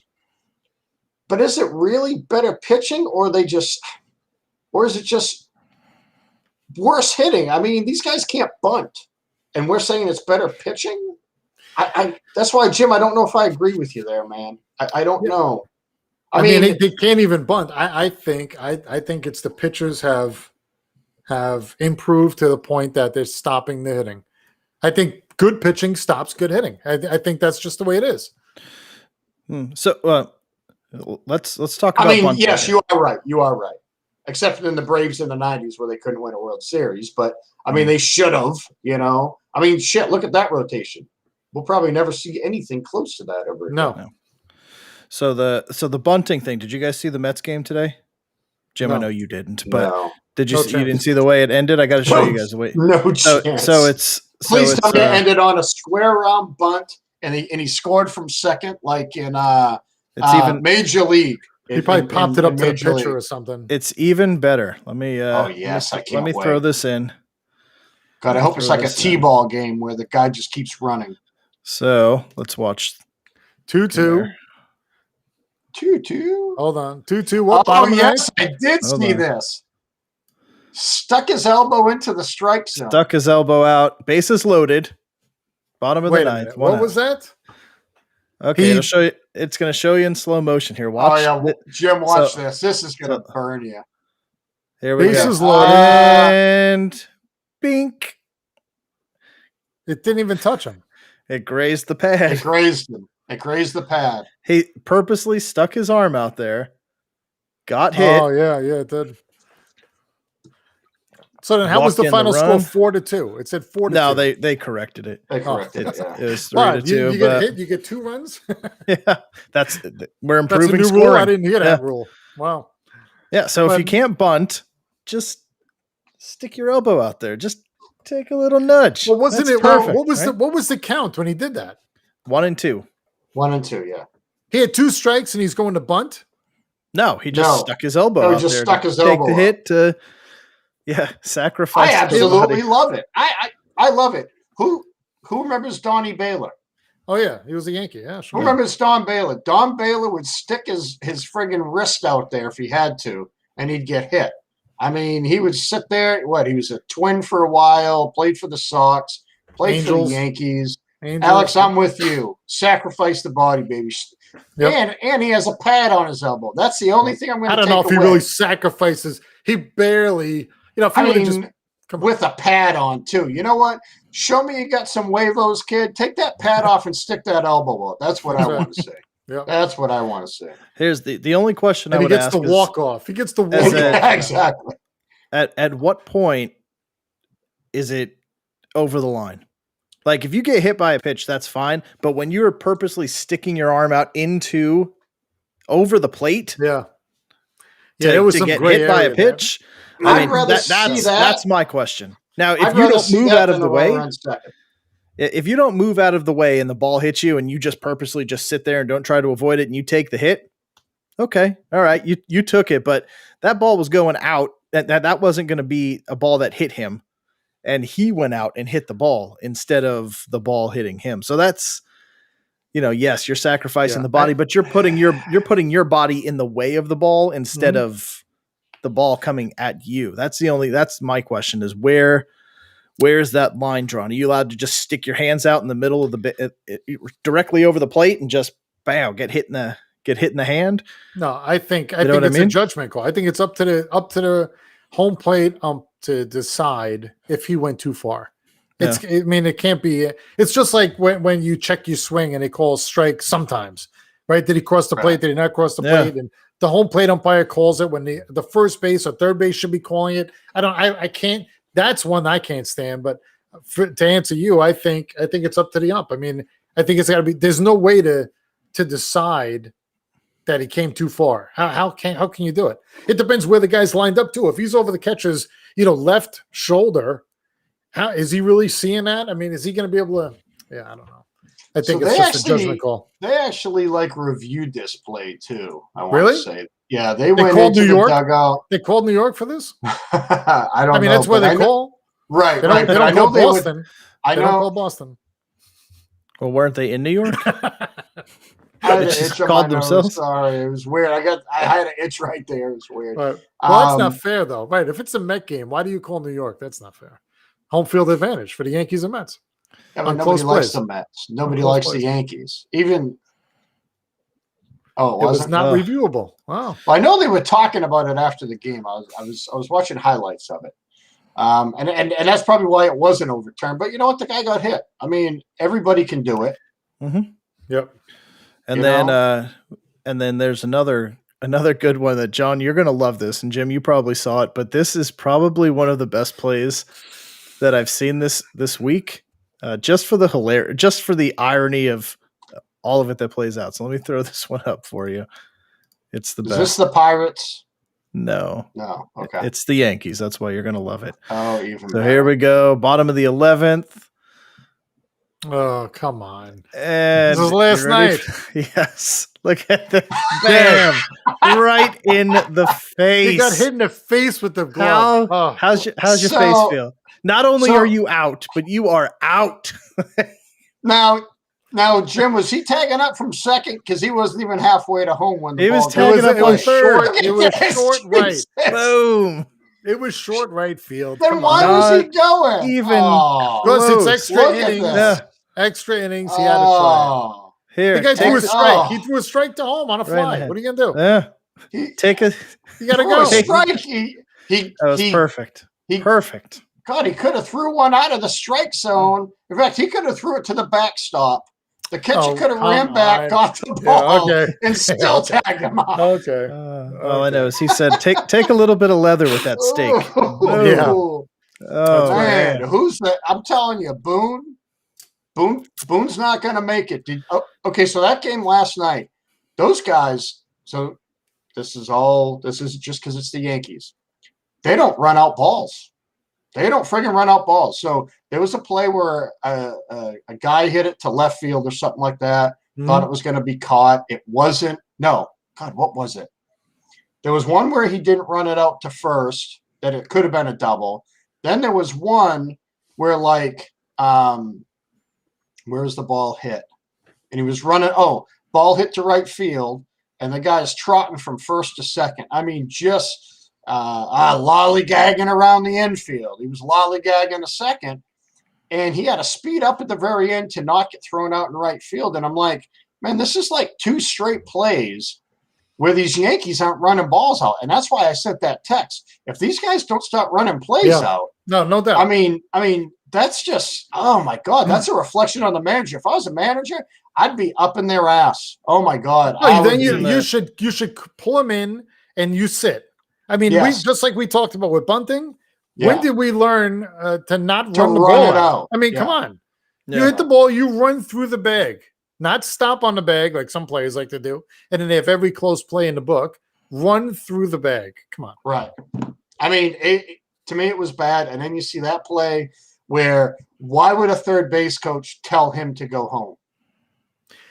but is it really better pitching, or is it just worse hitting? I mean, these guys can't bunt, and we're saying it's better pitching. That's why, Jim, I don't know if I agree with you there, man. I don't know. I mean, they can't even bunt. I think it's the pitchers have improved to the point that they're stopping the hitting. I think good pitching stops good hitting. I think that's just the way it is. So let's talk about. bunting. Yes, you are right. Except in the Braves in the 90s where they couldn't win a World Series, but I mean they should have. I mean, shit. Look at that rotation. We'll probably never see anything close to that ever. No. So the bunting thing. Did you guys see the Mets game today? Jim, No. I know you didn't, but did you? No You chance. didn't see the way it ended. I got to show you guys the way. No chance. Please tell me it ended on a square round bunt, and he scored from second, like in even Major League. He probably popped it up to the pitcher or something. It's even better. Let me. I can't let me throw this in. God, I hope it's like a T-ball game where the guy just keeps running. So let's watch. 2-2. 2-2. Hold on. 2-2. What? Oh yes, I did see this. Stuck his elbow into the strike zone. Stuck his elbow out. Bases loaded. Bottom of the ninth. What was that? Okay, it'll show you. It's going to show you in slow motion here. Watch. Oh yeah, Jim, watch this. This is going to burn you. Here we Bases go. loaded. And bink. It didn't even touch him. It grazed the pad. It grazed him. It grazed the pad. He purposely stuck his arm out there. Got hit. Oh yeah, it did. So then, how was the final score? 4-2. It said 4-2. No, they corrected it. They corrected it. It was 3-2. You get hit. You get 2 runs. Yeah, we're improving that's a new scoring. rule. I didn't hear that rule. Wow. Yeah. So if you can't bunt, just stick your elbow out there. Just take a little nudge. Well, wasn't That's it? perfect, What was the count when he did that? 1-2. 1-2. Yeah. He had 2 strikes and he's going to bunt. No, he just stuck his elbow out there. He just stuck his take elbow the out. hit to. Yeah, sacrifice. I absolutely love it. I love it. Who remembers Donnie Baylor? Oh yeah, he was a Yankee. Yeah, sure. Who remembers Don Baylor? Don Baylor would stick his friggin' wrist out there if he had to, and he'd get hit. I mean, he would sit there. He was a Twin for a while. Played for the Sox. Played for the Yankees. Alex, I'm with you. Sacrifice the body, baby. Yep. And he has a pad on his elbow. That's the only thing I'm going to take away. I don't know if he really sacrifices. He barely. If he would have just with a pad on too. You know what? Show me you got some huevos, kid. Take that pad off and stick that elbow up. That's what I want to say. Yeah, that's what I want to say. Here's the only question and I would ask. He gets the walk off. He gets the walk off. Exactly. At what point is it over the line? Like if you get hit by a pitch, that's fine. But when you're purposely sticking your arm out over the plate Yeah. to, Yeah, it was to some get gray hit by a area there. pitch, I'd rather see that. that's my question. Now, if I'd you rather don't see move that out of than the runner way, on second. if you don't move out of the way and the ball hits you and you just purposely just sit there and don't try to avoid it and you take the hit, okay, all right, you took it, but that ball was going out. That wasn't going to be a ball that hit him, and he went out and hit the ball instead of the ball hitting him. So that's, yes, you're sacrificing the body, but you're putting your body in the way of the ball instead of the ball coming at you. That's my question is where's that line drawn? Are you allowed to just stick your hands out in the middle of directly over the plate and just bam, get hit in the hand? No, I think it's a judgment call. I think it's up to the home plate to decide if he went too far. It can't be. It's just like when you check your swing and they call strike sometimes, right? Did he cross the plate? Did he not cross the plate? And the home plate umpire calls it when the first base or third base should be calling it. I can't. That's one I can't stand. But to answer you, I think it's up to the ump. I mean, I think it's got to be. There's no way to decide that he came too far. How can you do it? It depends where the guy's lined up to. If he's over the catcher's, left shoulder, how is he really seeing that? I mean, is he going to be able to? Yeah, I don't know. I think it's just a judgment call. They actually reviewed this play too. I want really? to say, yeah, they went called into New York? the dugout. They called New York for this. I don't know. That's where they call. Right, They right. don't call Boston. I know. They don't call Boston. Well, weren't they in New York? I had an itch on my themselves. Nose. Sorry, it was weird. I had an itch right there. It was weird. Well, that's not fair, though. Right? If it's a Met game, why do you call New York? That's not fair. Home field advantage for the Yankees and Mets. Yeah, but nobody likes the Mets. Nobody likes the Yankees. Even it was not reviewable. Wow. Well, I know they were talking about it after the game. I was watching highlights of it. And that's probably why it wasn't overturned. But you know what? The guy got hit. I mean, everybody can do it. Mm-hmm. Yep. And then there's another good one that, John, you're going to love this, and Jim, you probably saw it, but this is probably one of the best plays that I've seen this week. Just for the irony of all of it that plays out. So let me throw this one up for you. It's the best. Is this the Pirates? No. Okay. It's the Yankees. That's why you're going to love it. Oh, even so better. Here we go. Bottom of the 11th. Oh, come on. And this was last night. Yes. Look at the bam. Right in the face. He got hit in the face with the glove. How's your face feel? Not only are you out, but you are out. Now, Jim, was he tagging up from second? Because he wasn't even halfway to home when the ball was tagging up on third. It was short right. Boom. It was short right field. Then why was he going? Because it's extra innings. Yeah. Extra innings. He had to try. Here, the guy threw a strike. He threw a strike to home on a fly. Right, what are you gonna do? Yeah. You gotta go. Strike. That was perfect. Perfect. God, he could have threw one out of the strike zone. In fact, he could have threw it to the backstop. The catcher could have ran back, got the ball, and still tagged him out. Okay. All I know is he said, "Take a little bit of leather with that steak." Oh man, who's that? I'm telling you, Boone. Boone's not going to make it. Okay, so that game last night, those guys. So this is just because it's the Yankees. They don't run out balls. They don't friggin' run out balls. So there was a play where a guy hit it to left field or something like that. Thought it was going to be caught. It wasn't. No. God, what was it? There was one where he didn't run it out to first, that it could have been a double. Then there was one where where's the ball hit? And he was running. Ball hit to right field, and the guy's trotting from first to second. I mean, just lollygagging around the infield. He was lollygagging a second, and he had to speed up at the very end to not get thrown out in right field. And I'm like, man, this is like 2 straight plays where these Yankees aren't running balls out. And that's why I sent that text. If these guys don't start running plays out, no doubt. I mean, that's just, oh my God, that's a reflection on the manager. If I was a manager, I'd be up in their ass. Oh my God. Then you should pull them in and you sit. I mean, we just like we talked about with bunting. Yeah. When did we learn to not run the ball out? I mean, come on. You hit the ball, you run through the bag, not stop on the bag like some players like to do. And then they have every close play in the book. Run through the bag. Come on. Right. I mean, to me, it was bad. And then you see that play where why would a third base coach tell him to go home?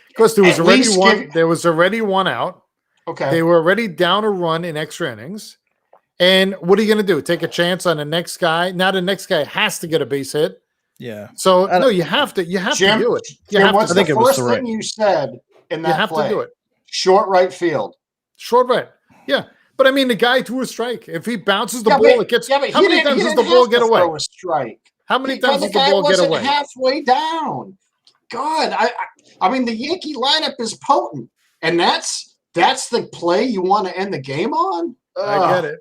Because there was already one out. Okay. They were already down a run in extra innings. And what are you going to do? Take a chance on the next guy? Now the next guy has to get a base hit. Yeah. So no, you have to. You have to do it. What's the first thing you said in that You have play? to do it. Short right field. Short right. Yeah. But I mean, the guy threw a strike. If he bounces the ball, it gets. Yeah, but how many times does the ball get away? Throw a strike. How many times does the ball get away? Halfway down. God, I mean, the Yankee lineup is potent, and that's the play you want to end the game on. I get it,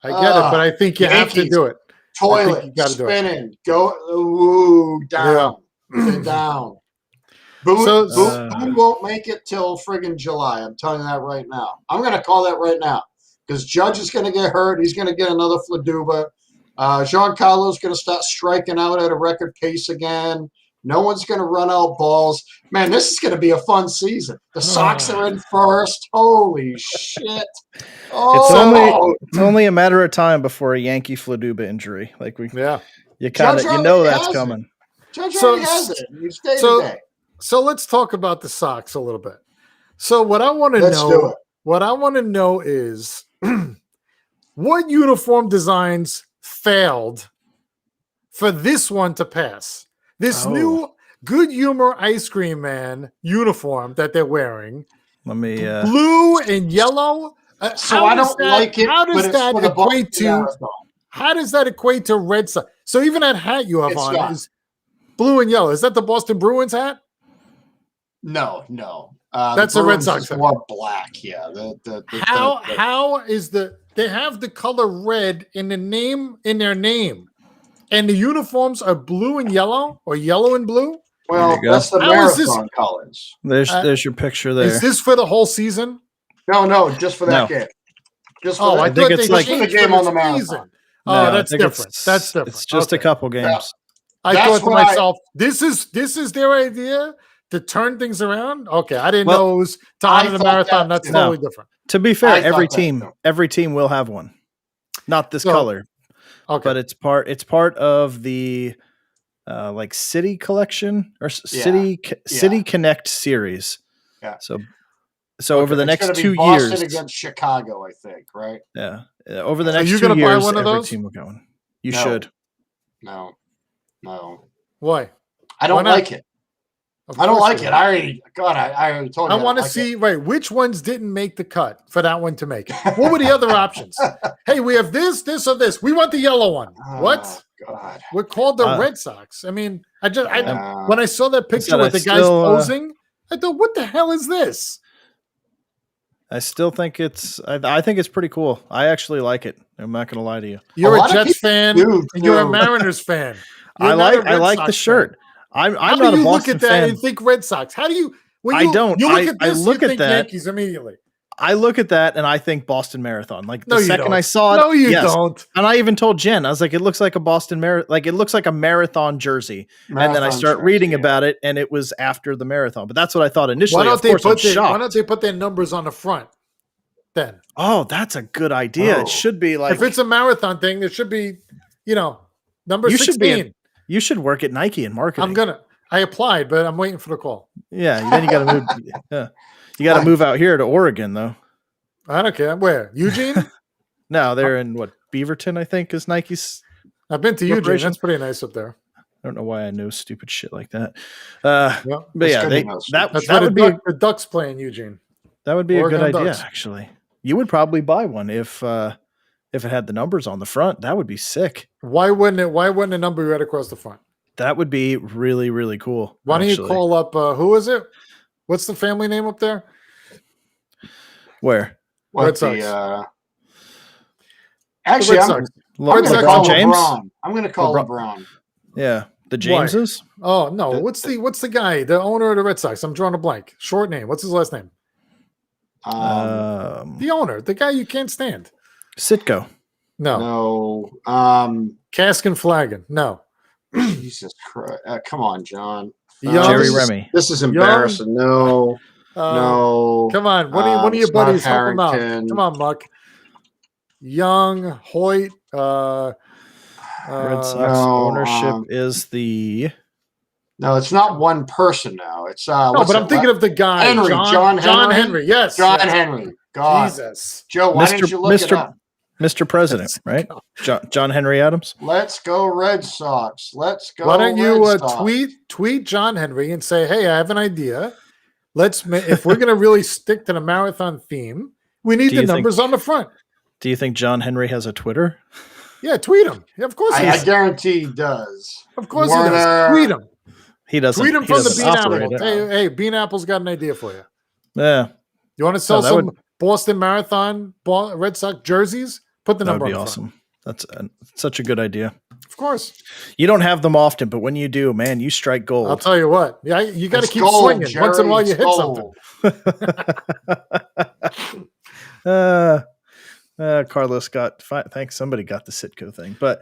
but I think you have to do it. Toilet, spinning, go down, down. Boone won't make it till friggin' July. I'm telling you that right now. I'm going to call that right now because Judge is going to get hurt. He's going to get another Fladuba. Giancarlo's going to start striking out at a record pace again. No one's going to run out balls. Man, this is going to be a fun season. The Sox are in first. Holy shit. Oh. It's only a matter of time before a Yankee Fladuba injury. Like you know that's coming. Judge already has it. He's day to day. So let's talk about the Sox a little bit. So what I want to know is what uniform designs failed for this one to pass? This new Good Humor Ice Cream Man uniform that they're wearing. Let me blue and yellow. So I don't like it. How does that equate to? How does that equate to Red Sox? So even that hat you have on is blue and yellow. Is that the Boston Bruins hat? No. That's a Red Sox hat. More black, yeah. How is they have the color red in their name, and the uniforms are blue and yellow or yellow and blue? Well, that's the marathon colors. There's your picture there. Is this for the whole season? No, just for that game. Just for I think it's like the game on the marathon. Oh, that's different. That's different. It's just a couple games. Yeah. I thought to myself, this is their idea to turn things around. Okay, I didn't know it was to honor the marathon. That's totally different. To be fair, every team will have one. Not this color. Okay. But it's part of the like City Collection or City Connect series. Yeah. So over the next 2 Boston years against Chicago, I think, right? Yeah. Over the next 2 years, buy one of every those? team will get one. You should. No. Why? I don't like it. I don't like it. I already told you. I want to see which ones didn't make the cut for that one to make it. What were the other options? Hey, we have this, or this. We want the yellow one. What? God. We're called the Red Sox. I mean, when I saw that picture with the guys posing, I thought, what the hell is this? I still think I think it's pretty cool. I actually like it. I'm not going to lie to you. You're a Jets fan. And you're a Mariners fan. I like the shirt. I'm not a Boston fan. How do you look at that and think Red Sox? How do you? I don't. You look at this, I look you at think that. Yankees immediately. I look at that and I think Boston Marathon. Like the second I saw it, no, you don't. And I even told Jen, I was like, it looks like a Boston marathon. Like it looks like a marathon jersey. And then I start reading about it, and it was after the marathon. But that's what I thought initially. Why don't they put their numbers on the front? Then. Oh, that's a good idea. It should be like if it's a marathon thing, there should be, number 16. You should work at Nike in marketing. I applied, but I'm waiting for the call. Yeah, then you got to move. Yeah, you got to move out here to Oregon, though. I don't care. Where? Eugene? No, they're in Beaverton, I think, is Nike's. I've been to Eugene. That's pretty nice up there. I don't know why I know stupid shit like that. But yeah, that would be the Ducks play in Eugene. That would be Oregon a good idea, Ducks. actually. You would probably buy one if it had the numbers on the front. That would be sick. Why wouldn't the number be right across the front? That would be really, really cool. Why don't you call up who is it? What's the family name up there? Where? Red Sox. Actually, I'm going to call James. LeBron. I'm going to call LeBron. Yeah, the Jameses. Why? Oh no, what's the guy? The owner of the Red Sox. I'm drawing a blank. Short name. What's his last name? The owner, the guy you can't stand. Sitko. No. No. Cask and Flagon. No. Jesus Christ! Come on, John. Jerry Remy. This is embarrassing. No, no. Come on, one of your it's not buddies help him out. Harrington. Come on, Muck. Young, Hoyt. Red Sox no, ownership is the. No, it's not one person now. It's No, but I'm thinking of the guy, Henry, John Henry. Yes, John yes. Henry. God, Jesus, Joe, why didn't you look it up? Mr. President, right? John Henry Adams. Let's go Red Sox. Let's go. Why don't you Red Sox. tweet John Henry and say, "Hey, I have an idea. If we're going to really stick to the marathon theme, we need the numbers on the front." Do you think John Henry has a Twitter? Yeah, tweet him. Yeah, of course he does. I guarantee he does. Of course he does. Tweet him. He doesn't. Tweet him from the Bean operate Apple. Hey, Bean Apple's got an idea for you. Yeah. You want to sell some Boston Marathon Red Sox jerseys? Put the number on the front. Awesome. That's such a good idea. Of course. You don't have them often, but when you do, man, you strike gold. I'll tell you what. Yeah, you got to keep swinging. Jerry, once in a while, you hit something. Carlos got. Thanks, somebody got the Sitco thing, but.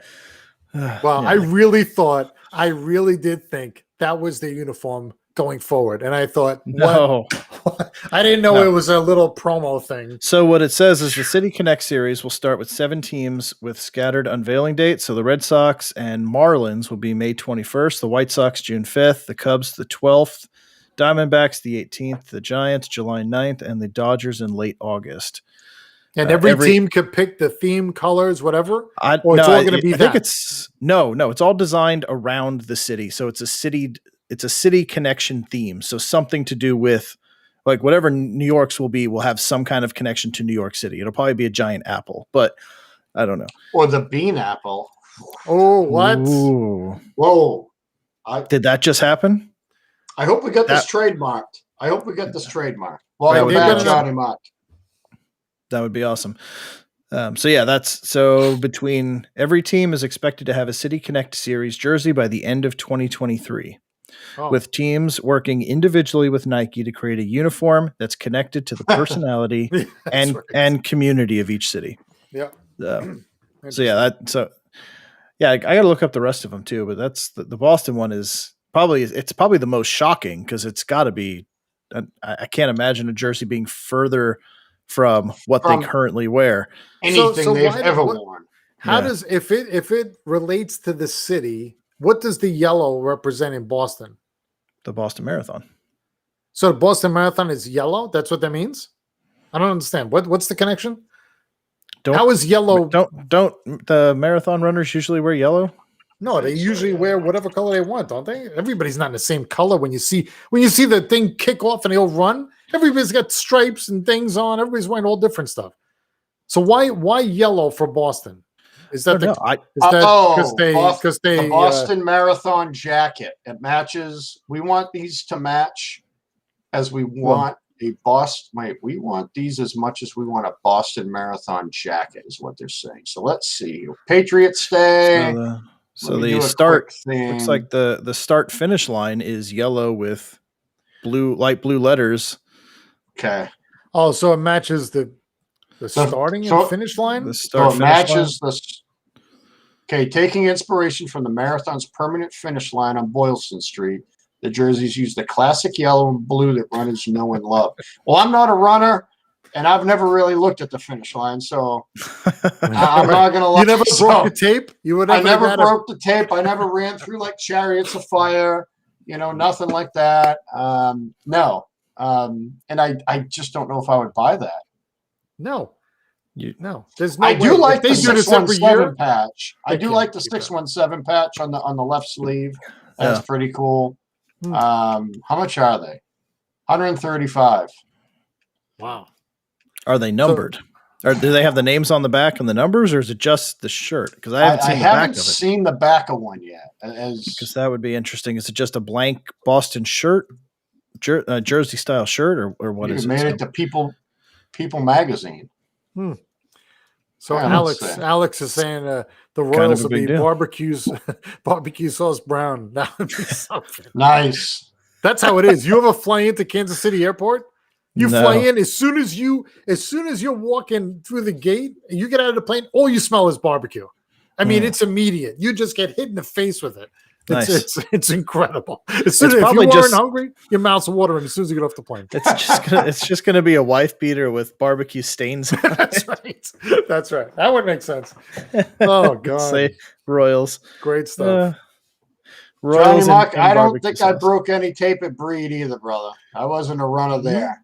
Well, yeah. I really did think that was the uniform going forward, and I thought, no, I didn't know it was a little promo thing. So what it says is the City Connect series will start with 7 teams with scattered unveiling dates. So the Red Sox and Marlins will be May 21st, the White Sox June 5th, the Cubs the 12th, Diamondbacks the 18th, the Giants July 9th, and the Dodgers in late August. And every team could pick the theme, colors, whatever. It's all going to be. I think it's it's all designed around the city. So it's a city connection theme. So something to do with like whatever New York's will have some kind of connection to New York City. It'll probably be a giant apple, but I don't know. Or the bean apple. Oh, what? Ooh. Whoa! Did that just happen? I hope we get this trademarked. Well, Johnny Mott. That would be awesome. So between every team is expected to have a City Connect series jersey by the end of 2023, with teams working individually with Nike to create a uniform that's connected to the personality and community of each city. Yeah. I got to look up the rest of them too, but that's the Boston one is probably the most shocking because it's got to be. I can't imagine a jersey being further from what they currently wear. Anything they've ever worn. How does if it relates to the city, what does the yellow represent in Boston? The Boston Marathon. So the Boston Marathon is yellow? That's what that means? I don't understand. What's the connection? How is yellow? Don't the marathon runners usually wear yellow? No, they usually wear whatever color they want, don't they? Everybody's not in the same color when you see the thing kick off and they'll run. Everybody's got stripes and things on. Everybody's wearing all different stuff. So why yellow for Boston? Is that the Boston Marathon jacket? It matches. We want these to match as we want a Boston. Wait, we want these as much as we want a Boston Marathon jacket, is what they're saying. So let's see. Patriots Day. So the start looks like the start finish line is yellow with light blue letters. Okay. Oh, so it matches the starting and finish line? Okay, taking inspiration from the marathon's permanent finish line on Boylston Street, the jerseys use the classic yellow and blue that runners know and love. Well, I'm not a runner, and I've never really looked at the finish line, so I'm not going to lie. You never broke the tape? I never broke the tape. I never ran through like chariots of fire, nothing like that. No. And I just don't know if I would buy that. No. There's no I do like the 617 patch. I do like the 617 patch on the left sleeve. That's pretty cool. How much are they? 135. Wow. Are they numbered? Or do they have the names on the back and the numbers, or is it just the shirt? Because I haven't seen the back of one yet. Because that would be interesting. Is it just a blank Boston shirt, jersey style shirt, or what is it? Made it to People magazine. So Alex is saying the Royals will be barbecue sauce brown. That would be something. Nice. That's how it is. You ever fly into Kansas City Airport? You fly in as soon as you're walking through the gate and you get out of the plane, all you smell is barbecue. I mean, it's immediate. You just get hit in the face with it. Nice. It's incredible. As soon It's as if you probably weren't just- hungry, your mouth's watering as soon as you get off the plane. It's just gonna be a wife beater with barbecue stains. On That's it. right. That's right. That would make sense. Oh God, Say Royals. great stuff. Johnny Royals Muck, and I don't barbecue think I sauce. broke any tape at Breed either, brother. I wasn't a runner there.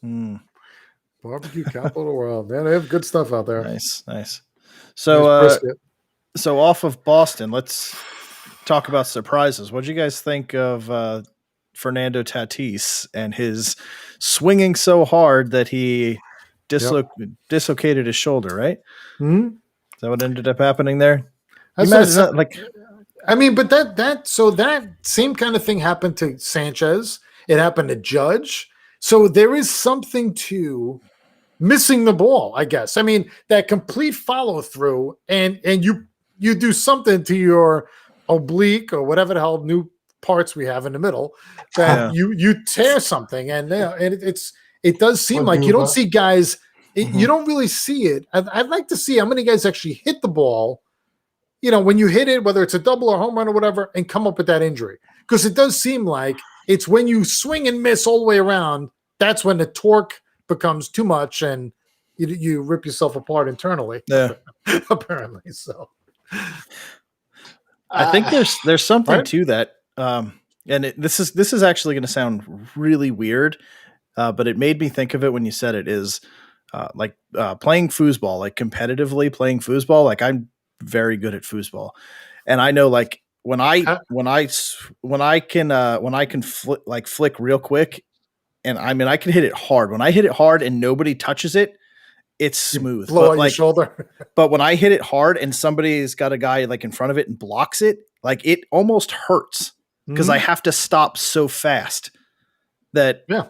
Mm, Barbecue capital of the world. Yeah, they have good stuff out there. nice. So Nice brisket. so off of Boston, let's talk about surprises. What did you guys think of Fernando Tatis and his swinging so hard that he dislocated his shoulder? Right? Hmm? Is that what ended up happening there? That's You what imagine that, like, I mean, but that same kind of thing happened to Sanchez. It happened to Judge. So there is something to missing the ball, I guess. I mean, that complete follow through, and you do something to your oblique or whatever the hell new parts we have in the middle that you tear something, and it does seem like you don't see guys. You don't really see it. I'd like to see how many guys actually hit the ball. You know, when you hit it, whether it's a double or home run or whatever, and come up with that injury, because it does seem like it's when you swing and miss all the way around. That's when the torque becomes too much and you rip yourself apart internally. Yeah. Apparently. So I think there's something Right? to that. This is actually going to sound really weird, but it made me think of it when you said it is playing foosball, like competitively playing foosball. Like I'm very good at foosball, and I know like when I can flick real quick, and I mean I can hit it hard. When I hit it hard and nobody touches it, it's smooth. blow But out your shoulder. but when I hit it hard and somebody's got a guy like in front of it and blocks it, like it almost hurts because I have to stop so fast that Yeah.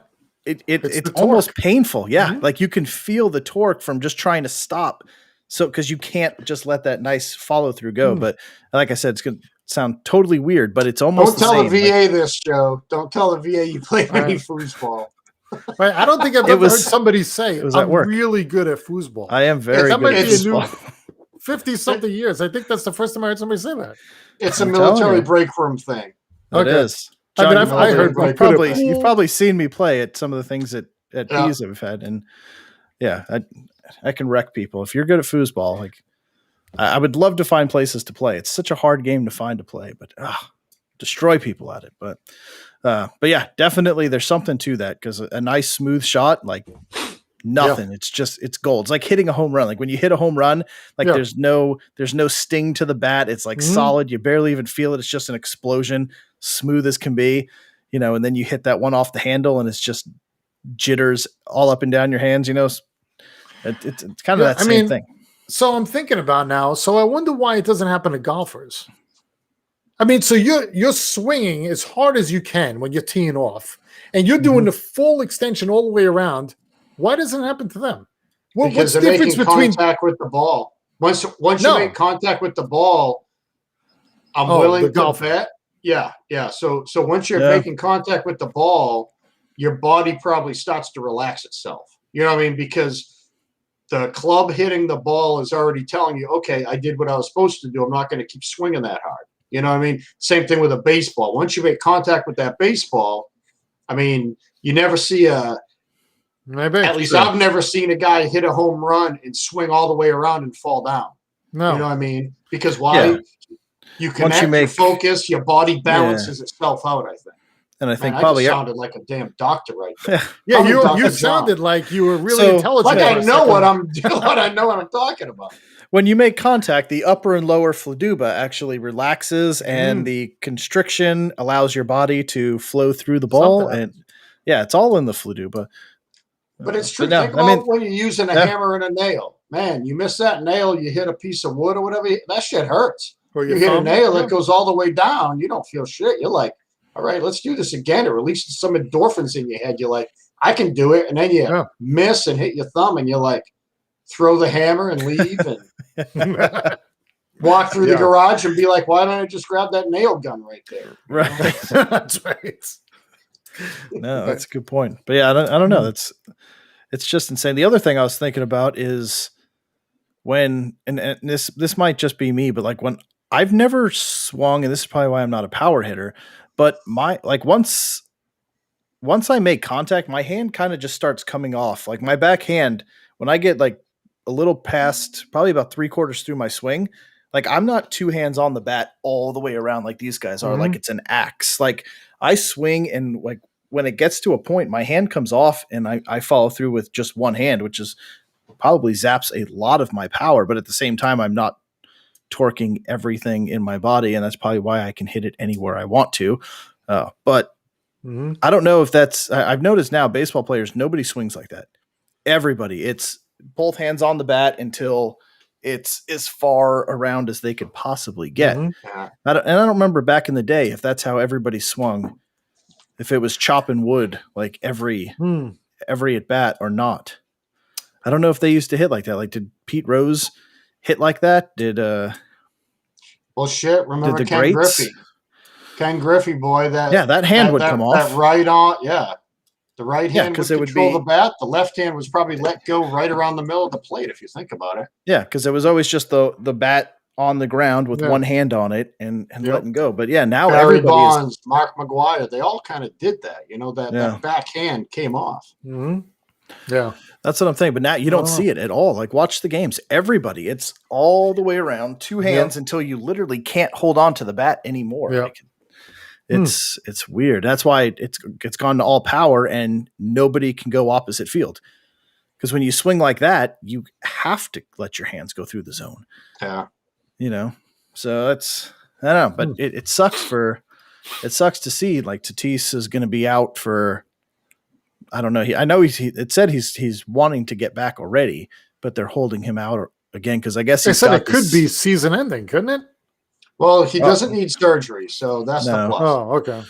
it's the almost torque. painful. Yeah. Mhm. Like you can feel the torque from just trying to stop. So, cause you can't just let that nice follow through go. But like I said, it's going to sound totally weird, but it's almost Don't tell the the same. VA this, Joe. Don't tell the VA you played any Right. foosball. Right? I don't think I've It ever was- heard somebody say it was at I'm work. really good at foosball. I am very That good might at be a new football. 50-something years. I think that's the first time I heard somebody say that. It's a I'm telling military you. break room thing. It Okay. is. I mean, John, I heard you've I'm good at you've pool. probably seen me play at some of the things at Yeah. P's that we've had. And yeah, I can wreck people. If you're good at foosball, like I would love to find places to play. It's such a hard game to find to play, but destroy people at it. But yeah, definitely there's something to that because a nice smooth shot, like nothing. It's gold. It's like hitting a home run. Like when you hit a home run, like there's no sting to the bat. It's like solid. You barely even feel it. It's just an explosion, smooth as can be, you know, and then you hit that one off the handle and it's just jitters all up and down your hands, you know. It's kind of that same thing. So I'm thinking about now. So I wonder why it doesn't happen to golfers. I mean, so you're swinging as hard as you can when you're teeing off, and you're doing the full extension all the way around. Why doesn't it happen to them? Because What's the they're difference making between? contact with the ball. Once No. you make contact with the ball, I'm Oh, willing the to golf. bet. Yeah. So once you're Yeah. making contact with the ball, your body probably starts to relax itself. You know what I mean? Because the club hitting the ball is already telling you, okay, I did what I was supposed to do. I'm not going to keep swinging that hard. You know what I mean? Same thing with a baseball. Once you make contact with that baseball, I mean, you never see Maybe. at least I've never seen a guy hit a home run and swing all the way around and fall down. No. You know what I mean? Because why? Yeah. You connect, you focus, your body balances itself out, I think. And I think Man, probably I just sounded like a damn doctor right there. Yeah, Call me Dr. you John. sounded like you were really So, intelligent. Like I for a know second. what I'm doing. I know what I'm talking about. when you make contact, the upper and lower fleduba actually relaxes and the constriction allows your body to flow through the ball. Something And yeah, it's all in the fleduba. But it's true. no, Think I about mean, when you're using a hammer and a nail. Man, you miss that nail, you hit a piece of wood or whatever, that shit hurts. Or You your hit a thumb. nail that goes all the way down, you don't feel shit. You're like, all right, let's do this again. It releases some endorphins in your head. You're like, I can do it. And then you miss and hit your thumb and you're like, throw the hammer and leave and walk through the garage and be like, why don't I just grab that nail gun right there? Right. That's right. No, that's a good point. But yeah, I don't know. It's just insane. The other thing I was thinking about is and this might just be me, but like when I've never swung, and this is probably why I'm not a power hitter, but once I make contact, my hand kind of just starts coming off. Like my backhand, when I get like a little past, probably about 3/4 through my swing, like I'm not two hands on the bat all the way around like these guys are. Like it's an axe. Like I swing, and like when it gets to a point, my hand comes off and I follow through with just one hand, which is probably zaps a lot of my power. But at the same time, I'm not torquing everything in my body. And that's probably why I can hit it anywhere I want to. But I don't know if that's, I've noticed now baseball players, nobody swings like that. Everybody, it's both hands on the bat until it's as far around as they could possibly get. And I don't remember back in the day if that's how everybody swung, if it was chopping wood like every at bat or not. I don't know if they used to hit like that. Like, did Pete Rose hit like that? Did well, shit. Remember did the Ken greats? Griffey? Ken Griffey, boy, that hand would come off. That right on, the right hand would control the bat. The left hand was probably let go right around the middle of the plate, if you think about it. Yeah, because it was always just the bat on the ground with one hand on it and letting go. But yeah, now Barry everybody Bonds, Mark McGwire, they all kind of did that. You know, that back hand came off. Yeah. That's what I'm saying. But now you don't see it at all. Like, watch the games. Everybody, it's all the way around, two hands until you literally can't hold on to the bat anymore. Like, it's weird. That's why it's gone to all power and nobody can go opposite field. Because when you swing like that, you have to let your hands go through the zone. Yeah. You know, so it's, I don't know, but it sucks to see like Tatis is going to be out for, I don't know. I know it said he's wanting to get back already, but they're holding him out again. Cause I guess they said it could be season ending, couldn't it? Well, he doesn't need surgery, so that's the plus. Oh, okay.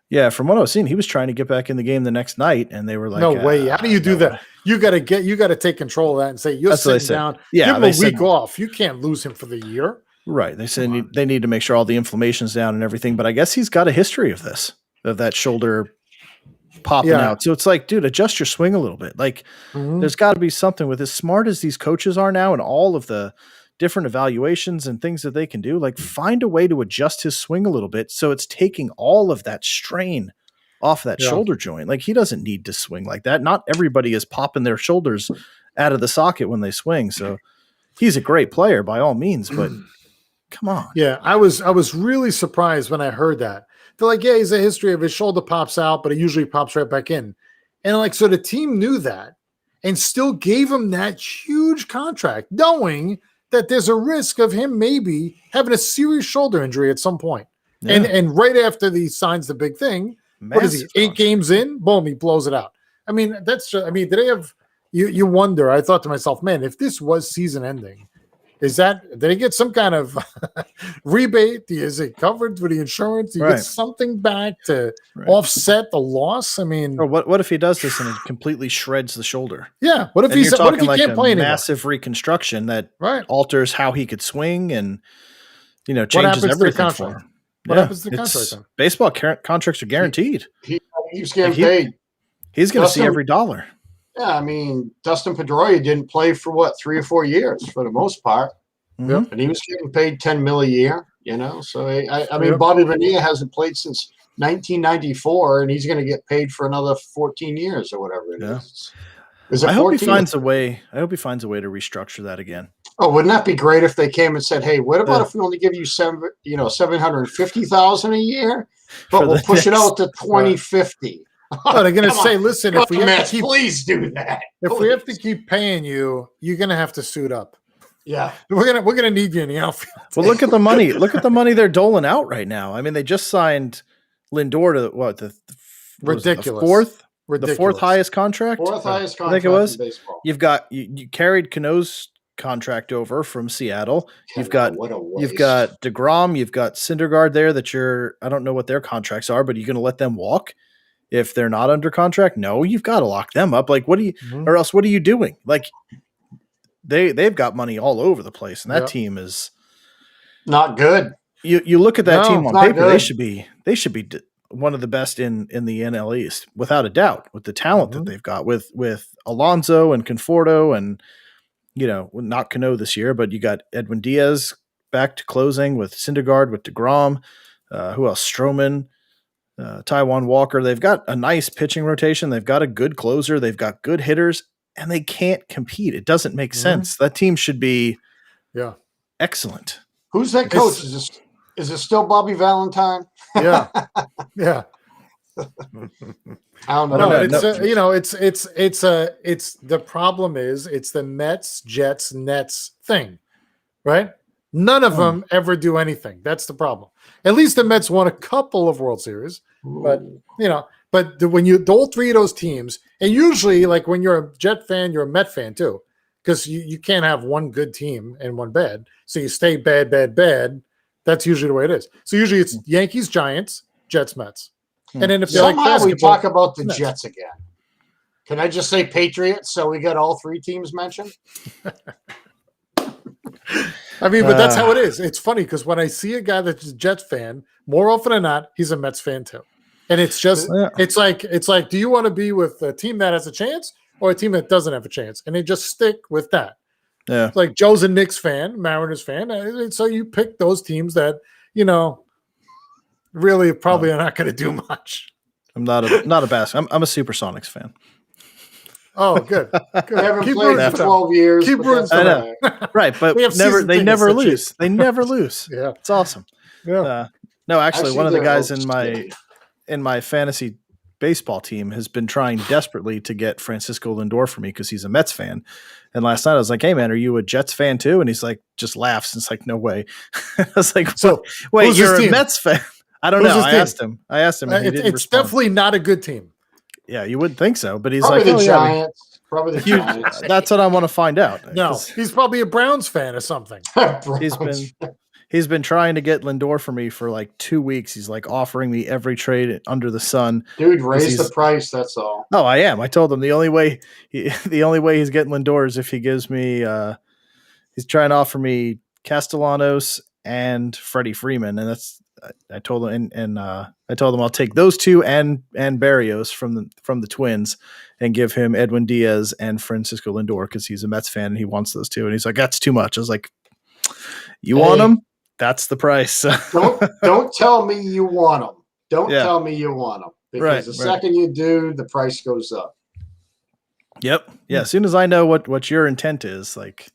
Yeah, from what I was seeing, he was trying to get back in the game the next night, and they were like, "No way! How do you do that? You got to take control of that and say you're sitting down. Yeah, give him a week off. You can't lose him for the year." Right? They said they need to make sure all the inflammation's down and everything. But I guess he's got a history of that shoulder popping out. So it's like, dude, adjust your swing a little bit. Like, there's got to be something with as smart as these coaches are now, and all of the different evaluations and things that they can do, like find a way to adjust his swing a little bit so it's taking all of that strain off that shoulder joint. Like, he doesn't need to swing like that. Not everybody is popping their shoulders out of the socket when they swing. So he's a great player by all means, but come on. Yeah, I was really surprised when I heard that. They're like, yeah, he's a history of his shoulder pops out, but it usually pops right back in. And like, so the team knew that and still gave him that huge contract, knowing that there's a risk of him maybe having a serious shoulder injury at some point. Yeah. And right after he signs the big thing, what is he, 8 games in? Boom, he blows it out. I mean, that's just, I mean, did they have, you wonder, I thought to myself, man, if this was season ending, did they get some kind of rebate? Is it covered with the insurance? Do you get something back to offset the loss? I mean, or what if he does this and it completely shreds the shoulder? Yeah. What if he can't play anymore? Massive reconstruction that alters how he could swing and, changes everything for him. What happens to the contract then? Baseball contracts are guaranteed. He's getting paid. He's going to see every dollar. Yeah, I mean, Dustin Pedroia didn't play for 3 or 4 years for the most part, and he was getting paid $10 million a year. So I mean, Bobby Bonilla hasn't played since 1994, and he's going to get paid for another 14 years or whatever it is. Is it I hope 14? He finds a way. I hope he finds a way to restructure that again. Oh, wouldn't that be great if they came and said, "Hey, what about if we only give you $750,000 a year, but we'll push it out to 2050." Oh, they're going to say, listen, if we have to keep, please do that. If we have to keep paying you, you're going to have to suit up. Yeah. We're going to need you in the outfield. Well, look at the money. Look at the money they're doling out right now. I mean, they just signed Lindor to ridiculous. The fourth highest contract. Fourth highest contract I think it was. in baseball. You've got you carried Cano's contract over from Seattle. You've got DeGrom, you've got Syndergaard there that I don't know what their contracts are, but you're going to let them walk if they're not under contract? No, you've got to lock them up. Like, what or else what are you doing? Like, they've got money all over the place, and that team is not good. You look at that team on paper, good. they should be one of the best in the NL East, without a doubt, with the talent that they've got with Alonso and Conforto and not Cano this year, but you got Edwin Diaz back to closing with Syndergaard, with DeGrom. Who else? Stroman, Taijuan Walker. They've got a nice pitching rotation. They've got a good closer. They've got good hitters, and they can't compete. It doesn't make sense. That team should be excellent. Who's that coach? Is it still Bobby Valentine? Yeah. Yeah. I don't know. No, it's the problem is it's the Mets, Jets, Nets thing, right? None of them ever do anything. That's the problem. At least the Mets won a couple of World Series, but when all three of those teams, and usually like when you're a Jet fan, you're a Met fan too, because you can't have one good team and one bad. So you stay bad, bad, bad. That's usually the way it is. So usually it's Yankees, Giants, Jets, Mets. And then if somehow we talk about the Jets again. Can I just say Patriots so we got all three teams mentioned? I mean, but that's how it is. It's funny because when I see a guy that's a Jets fan, more often than not, he's a Mets fan too. And it's just, it's like, do you want to be with a team that has a chance or a team that doesn't have a chance? And they just stick with that. Yeah. Like Joe's a Knicks fan, Mariners fan. And so you pick those teams that, really probably are not going to do much. I'm not a basket. I'm a Supersonics fan. Oh, good. I haven't played for 12 years. Keep rooting for them. Right, but they never lose. They never lose. Yeah. It's awesome. Yeah. No, actually, one of the guys in my fantasy baseball team has been trying desperately to get Francisco Lindor for me because he's a Mets fan. And last night I was like, "Hey man, are you a Jets fan too?" And he's like, just laughs. And it's like, "No way." I was like, "So wait, you're a Mets fan?" I don't know. I asked him. And he didn't it's respond. Definitely not a good team. Yeah, you wouldn't think so, but he's probably like, the Giants. Probably the Giants. That's what I want to find out. No, he's probably a Browns fan or something. He's been trying to get Lindor for me for like 2 weeks. He's like offering me every trade under the sun. Dude, raise the price. That's all. Oh, I am. I told him the only way he's getting Lindor is if he gives me. He's trying to offer me Castellanos and Freddie Freeman, and that's. I told him, and I told him I'll take those two and Barrios from the Twins, and give him Edwin Diaz and Francisco Lindor because he's a Mets fan and he wants those two. And he's like, "That's too much." I was like, "You want them? That's the price." don't tell me you want them. Don't tell me you want them because the second you do, the price goes up. Yep. Yeah. As soon as I know what your intent is, like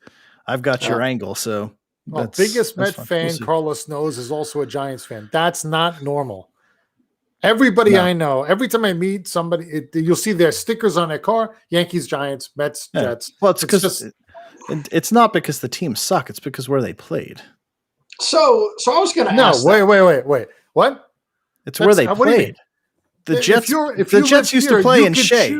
I've got your angle. So. Well, biggest Met fan Carlos knows is also a Giants fan. That's not normal. Everybody I know, every time I meet somebody, you'll see their stickers on their car: Yankees, Giants, Mets, Jets. Well, it's because it's not because the teams suck; it's because where they played. So I was going to ask. No, wait. What? It's where they played. The Jets. The Jets used to play in Shea.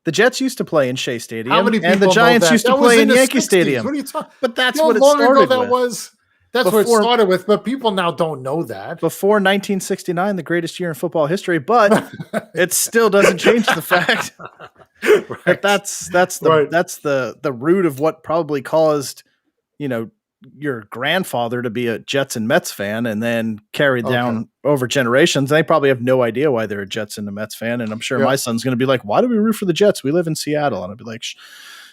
The Jets used to play in Shea Stadium, and the Giants used to play in Yankee Stadium. What are you talking? But that's what it started with. That's what it started with. But people now don't know that. Before 1969, the greatest year in football history, but it still doesn't change the fact that that's the root of what probably caused your grandfather to be a Jets and Mets fan, and then carried down over generations. They probably have no idea why they're a Jets and a Mets fan. And I'm sure my son's going to be like, "Why do we root for the Jets? We live in Seattle." And I'll be like,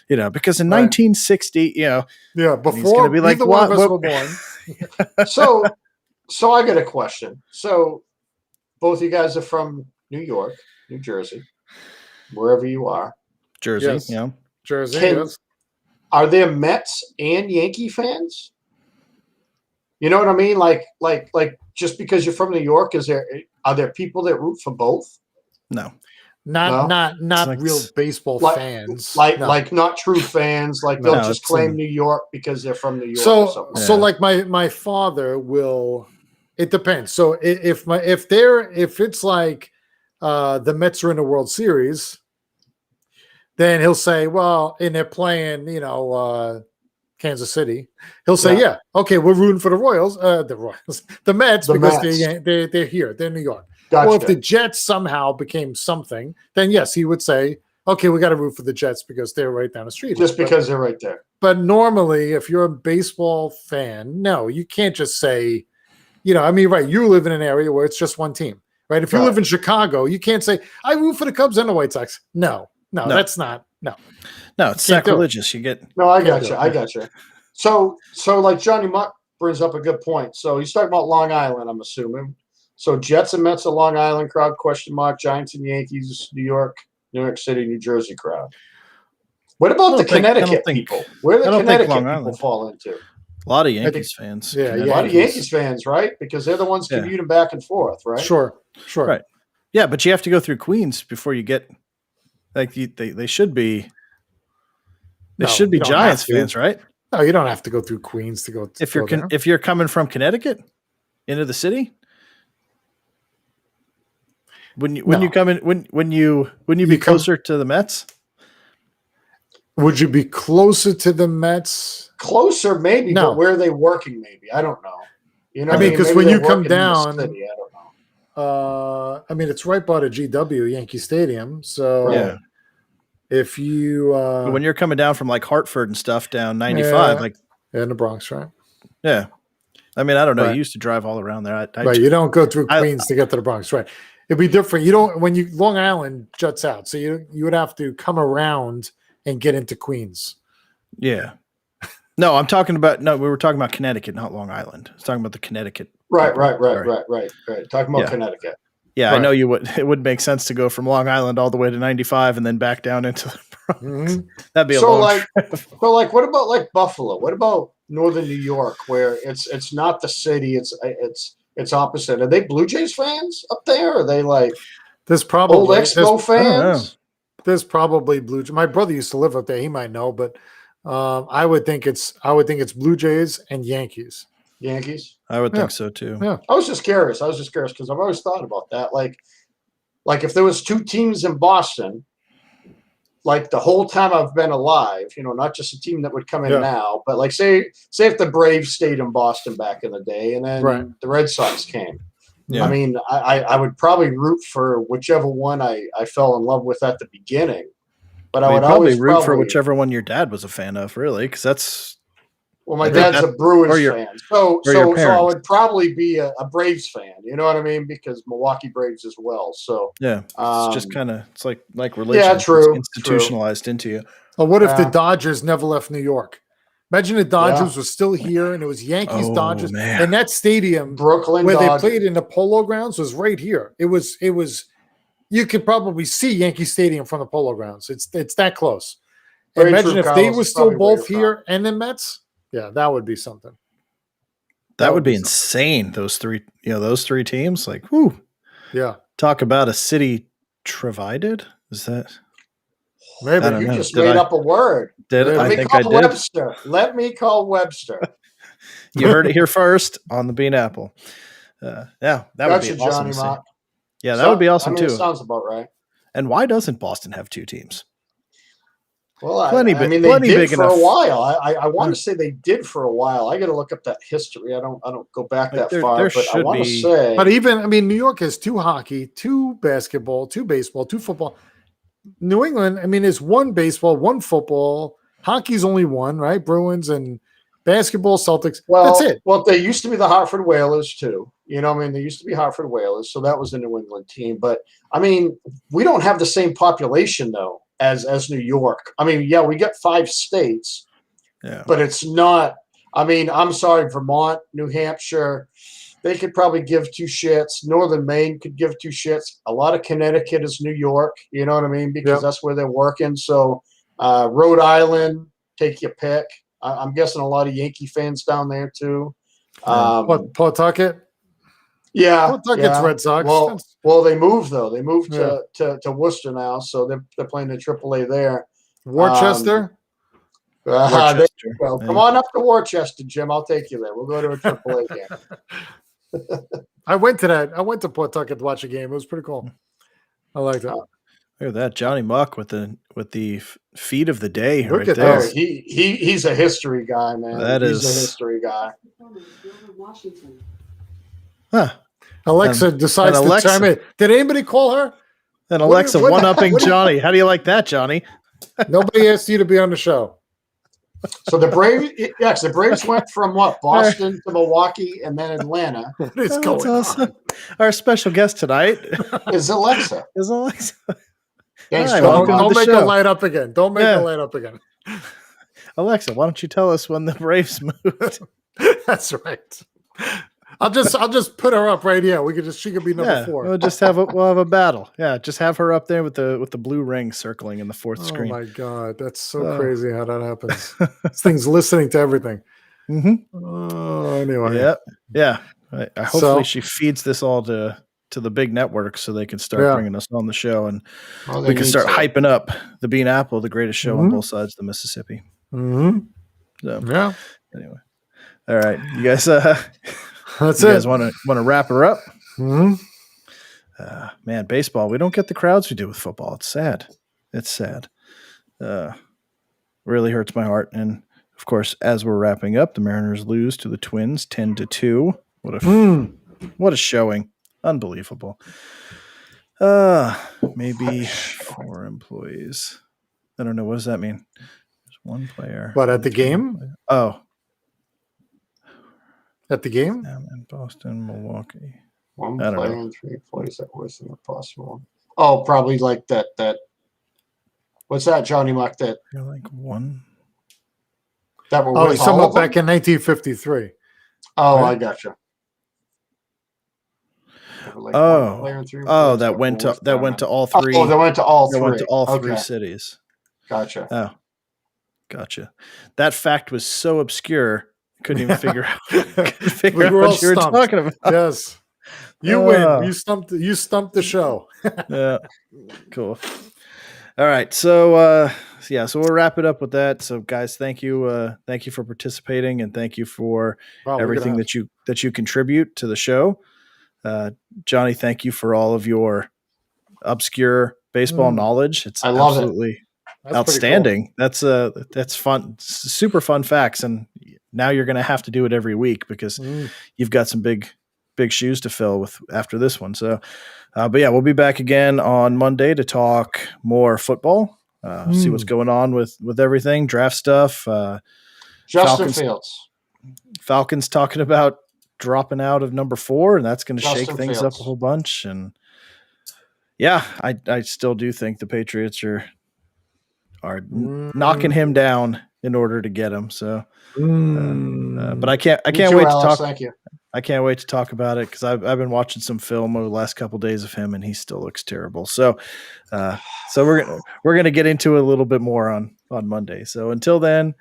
because in 1960, before he's going to be like, one of us were born. So I got a question. So both you guys are from New York, New Jersey, wherever you are. Jersey, Jersey. Are there Mets and Yankee fans? You know what I mean? Like just because you're from New York, are there people that root for both? No. Not like real baseball fans. Like not true fans. Like they'll just claim New York because they're from New York. So like my father will. It depends. So if it's like the Mets are in the World Series, then he'll say, well, and they're playing, Kansas City. He'll say, okay, we're rooting for the Mets, because they're here, they're in New York. Gotcha. Well, if the Jets somehow became something, then yes, he would say, okay, we got to root for the Jets because they're right down the street. Just because they're right there. But normally, if you're a baseball fan, no, you can't just say, you live in an area where it's just one team, right? If you live in Chicago, you can't say, I root for the Cubs and the White Sox. No, that's not No, it's Can't do it. sacrilegious. You get No, I Can't got do you. it. I got you. So like Johnny Muck brings up a good point. So he's talking about Long Island, I'm assuming. So Jets and Mets, a Long Island crowd, question mark. Giants and Yankees, New York City, New Jersey crowd. What about the Connecticut people? Where do the Connecticut people fall into? A lot of Yankees fans. Yeah, A lot of Yankees fans, right? Because they're the ones commuting back and forth, right? Sure. Right. Yeah, but you have to go through Queens before you get like they should be. They should be Giants fans, right? No, you don't have to go through Queens to go. If you're coming from Connecticut into the city, when you come in when you be closer to the Mets? Would you be closer to the Mets? Closer, maybe, No. but where are they working? Maybe I don't know. You know, I mean, because when you come down, city, I don't know. I mean, it's right by the GW Yankee Stadium. So Yeah. if you when you're coming down from like Hartford and stuff down 95, like in the Bronx, right? Yeah. I mean, I don't know. Right. You used to drive all around there. Right. You don't go through Queens to get to the Bronx, right? It'd be different. You don't when you Long Island juts out, so you would have to come around and get into Queens. Yeah. No, we were talking about Connecticut, not Long Island. I was talking about the Connecticut. Right. Talking about Connecticut. Yeah, Right. I know you would. It would make sense to go from Long Island all the way to 95 and then back down into the Bronx. Mm-hmm. That'd be a long trip. So like, what about like Buffalo? What about Northern New York, where it's not the city, it's opposite? Are they Blue Jays fans up there? Are they like there's probably old Expo fans? There's probably Blue Jays. My brother used to live up there. He might know, but I would think it's Blue Jays and Yankees. Yankees? I would think so too. Yeah. I was just curious because I've always thought about that. Like if there was two teams in Boston, like the whole time I've been alive, not just a team that would come in now, but like say if the Braves stayed in Boston back in the day and then the Red Sox came. Yeah. I mean, I would probably root for whichever one I fell in love with at the beginning. But I would always root for whichever one your dad was a fan of, really, because that's. Well, my dad's a Brewers fan, so I would probably be a Braves fan. You know what I mean? Because Milwaukee Braves as well. So yeah, it's just kind of like religion. Yeah, true. It's institutionalized into you. Well, what if the Dodgers never left New York? Imagine the Dodgers were still here, and it was Yankees Dodgers, and that stadium, Brooklyn, where Dodgers. they played in the Polo Grounds, was right here. It was. You could probably see Yankee Stadium from the Polo Grounds. It's that close. Imagine if they were still both here and the Mets. Yeah, that would be something. That would be insane. Those three teams, like, whoo. Yeah. Talk about a city divided. Is that? Maybe you just made up a word. I think I did. Webster. Let me call Webster. You heard it here first on the Bean Apple. That would be awesome. Johnny. Yeah, that would be awesome too. Sounds about right. And why doesn't Boston have two teams? Well, they did for a while. I want to say they did for a while. I got to look up that history. I don't go back that far, but I want to say. But New York has two hockey, two basketball, two baseball, two football. New England, is one baseball, one football. Hockey's only one, right? Bruins and basketball, Celtics. Well, that's it. Well, they used to be the Hartford Whalers too. They used to be Hartford Whalers, so that was a New England team. But we don't have the same population though as New York. We got 5 states, but it's not. I'm sorry, Vermont, New Hampshire, they could probably give 2 shits. Northern Maine could give 2 shits. A lot of Connecticut is New York. You know what I mean? Because that's where they're working. So Rhode Island, take your pick. I'm guessing a lot of Yankee fans down there too. Pawtucket? Yeah, Pawtucket's Red Sox. Well, they moved though. They moved to Worcester now, so they're playing the AAA there. Worcester. Worcester. Come on up to Worcester, Jim. I'll take you there. We'll go to a AAA game. I went to that. I went to Pawtucket to watch a game. It was pretty cool. I liked it. Look at that, Johnny Muck with the feed of the day. Look right at there. this. He's a history guy, man. He's a history guy. Huh. Alexa decides to chime in. Did anybody call her? And Alexa one-upping Johnny. How do you like that, Johnny? Nobody asked you to be on the show. So the Braves went from what? Boston to Milwaukee and then Atlanta. What is going on? Our special guest tonight is Alexa. Thanks, Hi, Joe. welcome to Don't the make show. it light up again. Don't make Yeah. it light up again. Alexa, why don't you tell us when the Braves moved? That's right. I'll just put her up right here. She could be number 4. We'll just have a battle. Yeah, just have her up there with the blue ring circling in the fourth Oh screen. my God, that's so Oh. crazy how that happens. This thing's listening to everything. Mm-hmm. Oh, anyway. Yeah. Hopefully So- she feeds this all to the big networks so they can start bringing us on the show, and Well, they we can need start to. hyping up the Bean Apple, the greatest show on Mhm. both sides of the Mississippi. Mm-hmm. So Yeah, anyway, all right, you guys. that's You it. guys want to wrap her up? Hmm. Man, baseball. We don't get the crowds we do with football. It's sad. It's sad. Really hurts my heart. And of course, as we're wrapping up, the Mariners lose to the Twins 10-2. What a showing! Unbelievable. Maybe 4 employees. I don't know. What does that mean? There's 1 player. But at the game? Oh, At the game? in Boston, Milwaukee. One I don't player know. and 3 employees that was in the possible. Oh, probably like that. What's that, Johnny Muck? That You're like 1. were Oh, with he's talking all about of them? back in 1953. Oh, right? I gotcha. Like Oh. one player and 3 Oh, employees that went were to with them. all 3. Oh, that went to all That 3. went to all 3 Okay, cities. gotcha. Oh, gotcha. That fact was so obscure, I couldn't even figure out, We were all what you were stumped. talking about. Yes. You Oh. win. You stumped the show. Yeah, cool. All right, so so we'll wrap it up with that. So, guys, thank you for participating, and thank you for Wow, look at everything that you contribute to the show. Johnny, thank you for all of your obscure baseball knowledge. It's I love it. absolutely That's outstanding. That's fun, super fun facts, and now you're going to have to do it every week because you've got some big shoes to fill with after this one. So, but yeah, we'll be back again on Monday to talk more football. See what's going on with everything, draft stuff. Justin Fields. Falcons talking about dropping out of number 4, and that's going to shake Justin things Fields. up a whole bunch. And yeah, I still do think the Patriots are knocking him down in order to get him. So, but I can't Me too, wait to Alex, talk. Thank you. I can't wait to talk about it because I've been watching some film over the last couple of days of him, and he still looks terrible. So, we're gonna get into it a little bit more on Monday. So until then,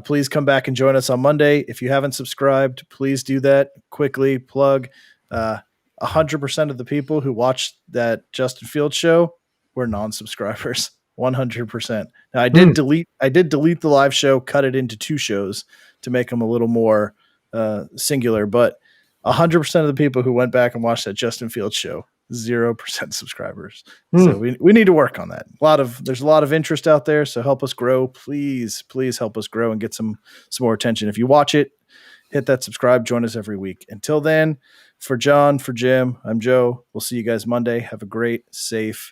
please come back and join us on Monday. If you haven't subscribed, please do that quickly. Plug 100% of the people who watched that Justin Fields show were non-subscribers. 100%. Now I did delete the live show, cut it into 2 shows to make them a little more singular, but 100% of the people who went back and watched that Justin Fields show, 0% subscribers. So we need to work on that. There's a lot of interest out there. So help us grow. Please help us grow and get some more attention. If you watch it, hit that subscribe, join us every week. Until then, for John, for Jim, I'm Joe. We'll see you guys Monday. Have a great, safe